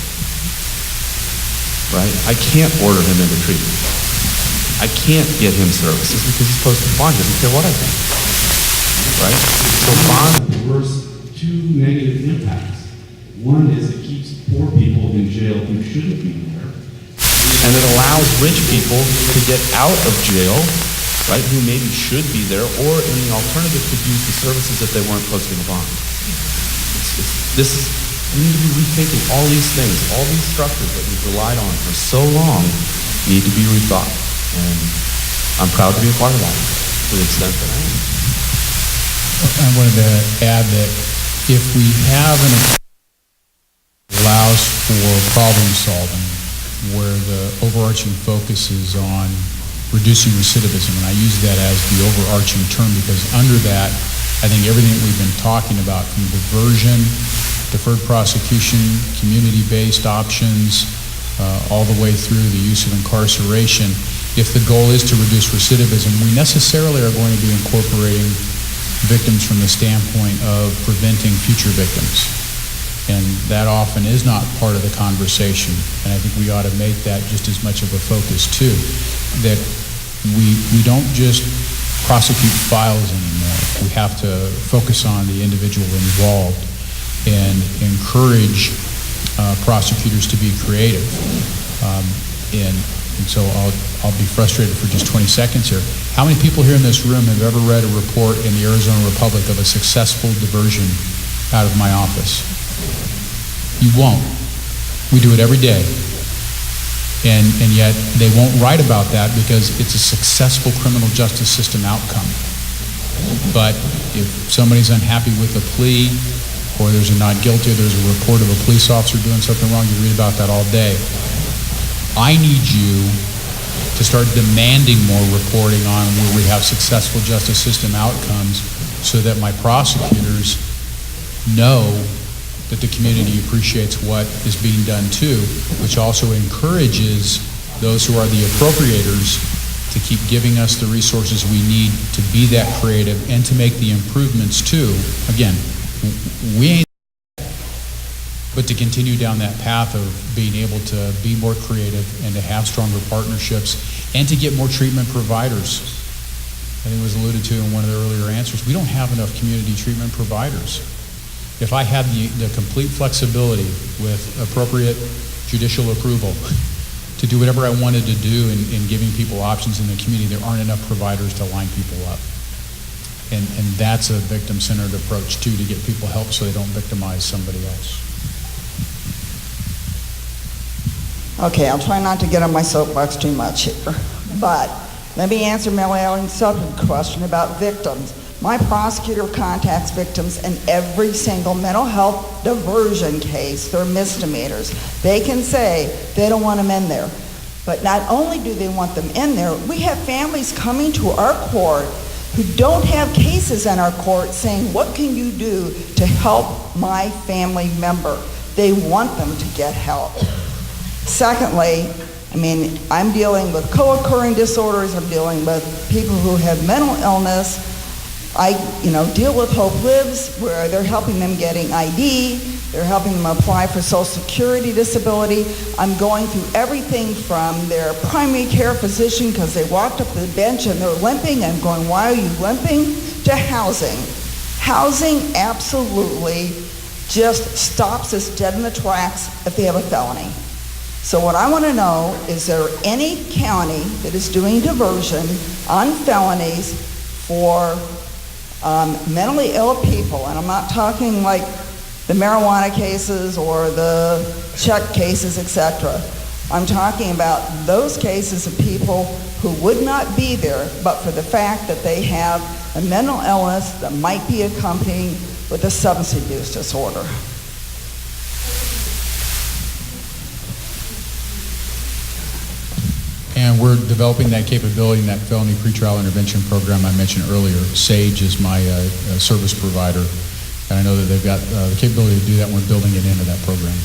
Right? I can't order him into treatment. I can't get him services because he's posted the bond. He doesn't care what I think. Right? So bond reverse two negative impacts. One is it keeps poor people in jail who shouldn't be there. and it allows rich people to get out of jail, right, who maybe should be there, or in the alternative could use the services if they weren't posting a bond. We need to be rethinking all these things. All these structures that we've relied on for so long need to be rethought. And I'm proud to be a part of that to the extent that I am. I wanted to add that if we have an allows for problem solving where the overarching focus is on reducing recidivism, and I use that as the overarching term because under that, I think everything that we've been talking about from diversion, deferred prosecution, community-based options, all the way through the use of incarceration, if the goal is to reduce recidivism, we necessarily are going to be incorporating victims from the standpoint of preventing future victims. And that often is not part of the conversation. And I think we ought to make that just as much of a focus too, that we don't just prosecute files anymore. We have to focus on the individual involved and encourage prosecutors to be creative. And so I'll be frustrated for just 20 seconds here. How many people here in this room have ever read a report in the Arizona Republic of a successful diversion out of my office? You won't. We do it every day. And yet they won't write about that because it's a successful criminal justice system outcome. But if somebody's unhappy with a plea, or there's a not guilty, or there's a report of a police officer doing something wrong, you read about that all day. I need you to start demanding more reporting on where we have successful justice system outcomes so that my prosecutors know that the community appreciates what is being done too, which also encourages those who are the appropriators to keep giving us the resources we need to be that creative and to make the improvements too. Again, we ain't, but to continue down that path of being able to be more creative and to have stronger partnerships and to get more treatment providers. I think it was alluded to in one of the earlier answers. We don't have enough community treatment providers. If I had the complete flexibility with appropriate judicial approval to do whatever I wanted to do in giving people options in the community, there aren't enough providers to line people up. And that's a victim-centered approach too, to get people help so they don't victimize somebody else. Okay, I'll try not to get on my soapbox too much here, but let me answer Mel Allen's subject question about victims. My prosecutor contacts victims in every single mental health diversion case. They're misdemeanors. They can say they don't want them in there. But not only do they want them in there, we have families coming to our court who don't have cases in our court saying, what can you do to help my family member? They want them to get help. Secondly, I'm dealing with co-occurring disorders. I'm dealing with people who have mental illness. I deal with Hope Lives, where they're helping them getting ID. They're helping them apply for Social Security disability. I'm going through everything from their primary care physician because they walked up to the bench and they're limping. I'm going, why are you limping? To housing. Housing absolutely just stops us dead in the tracks if they have a felony. So what I want to know, is there any county that is doing diversion on felonies for mentally ill people? And I'm not talking like the marijuana cases or the check cases, etc. I'm talking about those cases of people who would not be there but for the fact that they have a mental illness that might be accompanying with a substance abuse disorder. And we're developing that capability in that felony pretrial intervention program I mentioned earlier. SAGE is my service provider, and I know that they've got the capability to do that, and we're building it into that program.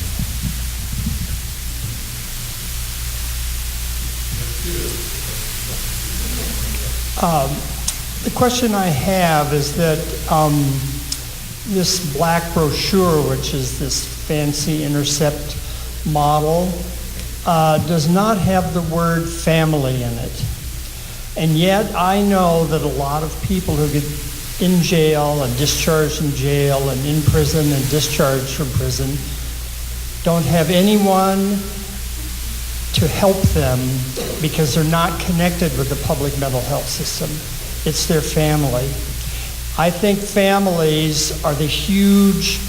The question I have is that this black brochure, which is this fancy Intercept model, does not have the word family in it. And yet I know that a lot of people who get in jail and discharged from jail and in prison and discharged from prison don't have anyone to help them because they're not connected with the public mental health system. It's their family. I think families are the huge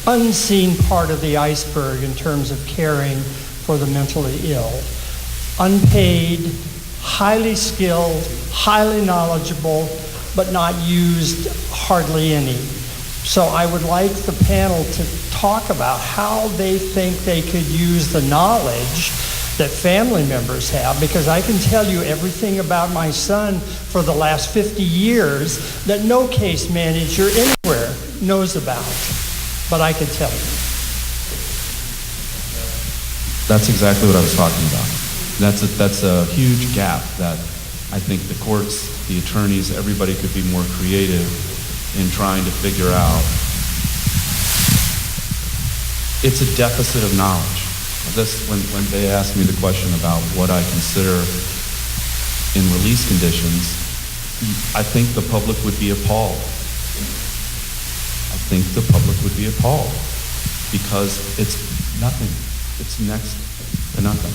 unseen part of the iceberg in terms of caring for the mentally ill. Unpaid, highly skilled, highly knowledgeable, but not used hardly any. So I would like the panel to talk about how they think they could use the knowledge that family members have, because I can tell you everything about my son for the last 50 years that no case manager anywhere knows about, but I can tell you. That's exactly what I was talking about. That's a huge gap that I think the courts, the attorneys, everybody could be more creative in trying to figure out. It's a deficit of knowledge. When they asked me the question about what I consider in release conditions, I think the public would be appalled. I think the public would be appalled because it's nothing. It's next to nothing.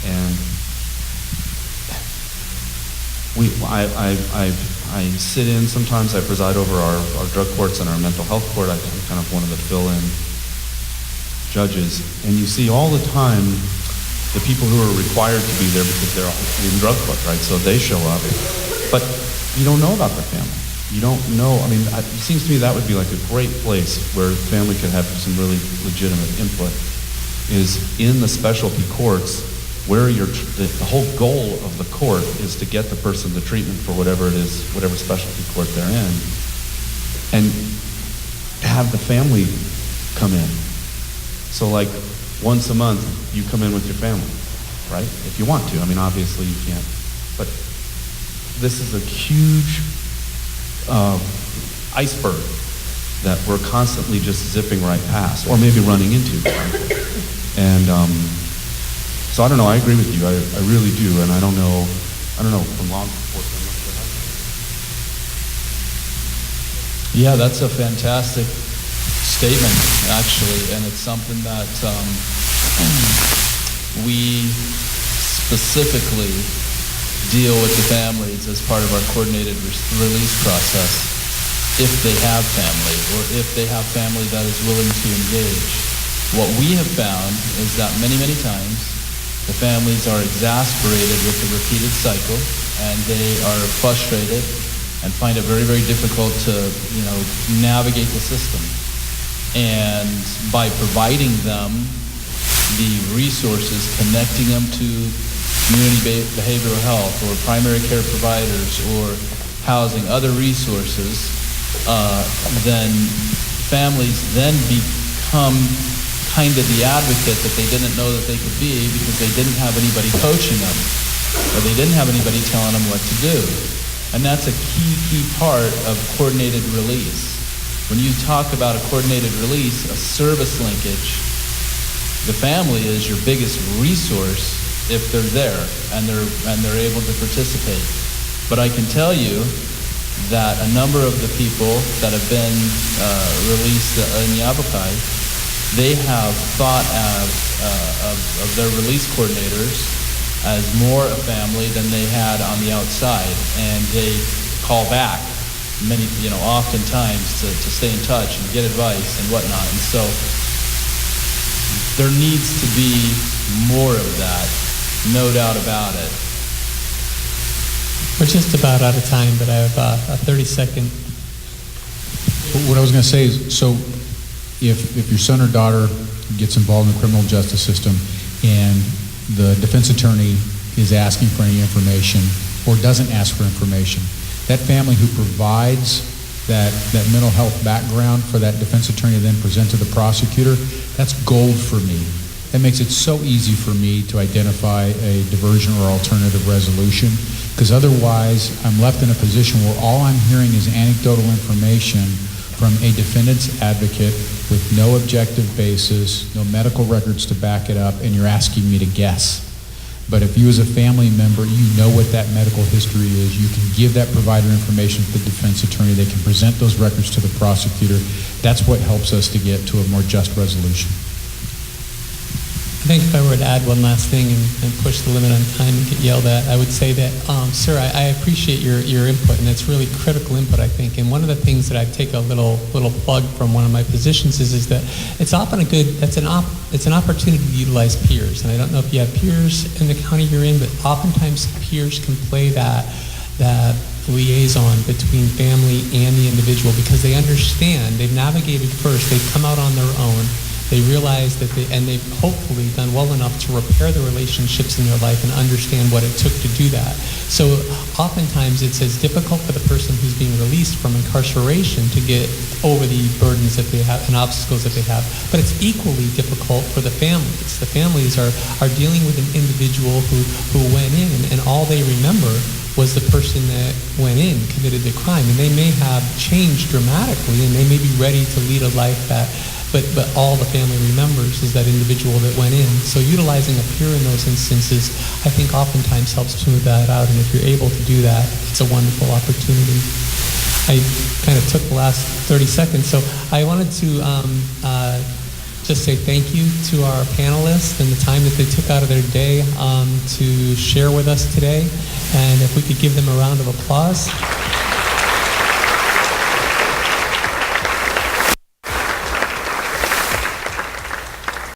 And I sit in, sometimes I preside over our drug courts and our mental health court. I'm kind of one of the fill-in judges, and you see all the time the people who are required to be there because they're in drug court, right? So they show up, but you don't know about their family. You don't know. I mean, it seems to me that would be like a great place where family could have some really legitimate input, is in the specialty courts where the whole goal of the court is to get the person the treatment for whatever it is, whatever specialty court they're in, and have the family come in. So like once a month, you come in with your family, right? If you want to. I mean, obviously you can't. But this is a huge iceberg that we're constantly just zipping right past, or maybe running into. And so I don't know. I agree with you. I really do. And I don't know from law enforcement. Yeah, that's a fantastic statement, actually, and it's something that we specifically deal with the families as part of our coordinated release process if they have family, or if they have family that is willing to engage. What we have found is that many, many times the families are exasperated with the repeated cycle, and they are frustrated and find it very, very difficult to, navigate the system. And by providing them the resources, connecting them to community behavioral health or primary care providers or housing, other resources, then families then become kind of the advocate that they didn't know that they could be because they didn't have anybody coaching them, or they didn't have anybody telling them what to do. And that's a key part of coordinated release. When you talk about a coordinated release, a service linkage, the family is your biggest resource if they're there and they're able to participate. But I can tell you that a number of the people that have been released in Yavapai, they have thought of their release coordinators as more a family than they had on the outside, and they call back many, oftentimes to stay in touch and get advice and whatnot. And so there needs to be more of that, no doubt about it. We're just about out of time, but I have a 30-second. What I was going to say is, so if your son or daughter gets involved in the criminal justice system and the defense attorney is asking for any information or doesn't ask for information. That family who provides that mental health background for that defense attorney to then present to the prosecutor, that's gold for me. That makes it so easy for me to identify a diversion or alternative resolution, because otherwise I'm left in a position where all I'm hearing is anecdotal information from a defendant's advocate with no objective basis, no medical records to back it up, and you're asking me to guess. But if you as a family member, you know what that medical history is, you can give that provider information to the defense attorney, they can present those records to the prosecutor. That's what helps us to get to a more just resolution. I think if I were to add one last thing and push the limit on time and get yelled at, I would say that, sir, I appreciate your input, and it's really critical input, I think. And one of the things that I take a little plug from one of my positions is that it's often it's an opportunity to utilize peers. And I don't know if you have peers in the county you're in, but oftentimes peers can play that liaison between family and the individual, because they understand, they've navigated first, they've come out on their own. They realize that they've hopefully done well enough to repair the relationships in their life and understand what it took to do that. So oftentimes it's as difficult for the person who's being released from incarceration to get over the burdens that they have and obstacles that they have, but it's equally difficult for the families. The families are dealing with an individual who went in, and all they remember was the person that went in, committed the crime, and they may have changed dramatically, and they may be ready to lead a life that But all the family remembers is that individual that went in. So utilizing a peer in those instances, I think oftentimes helps smooth that out. And if you're able to do that, it's a wonderful opportunity. I kind of took the last 30 seconds. So I wanted to just say thank you to our panelists and the time that they took out of their day to share with us today. And if we could give them a round of applause.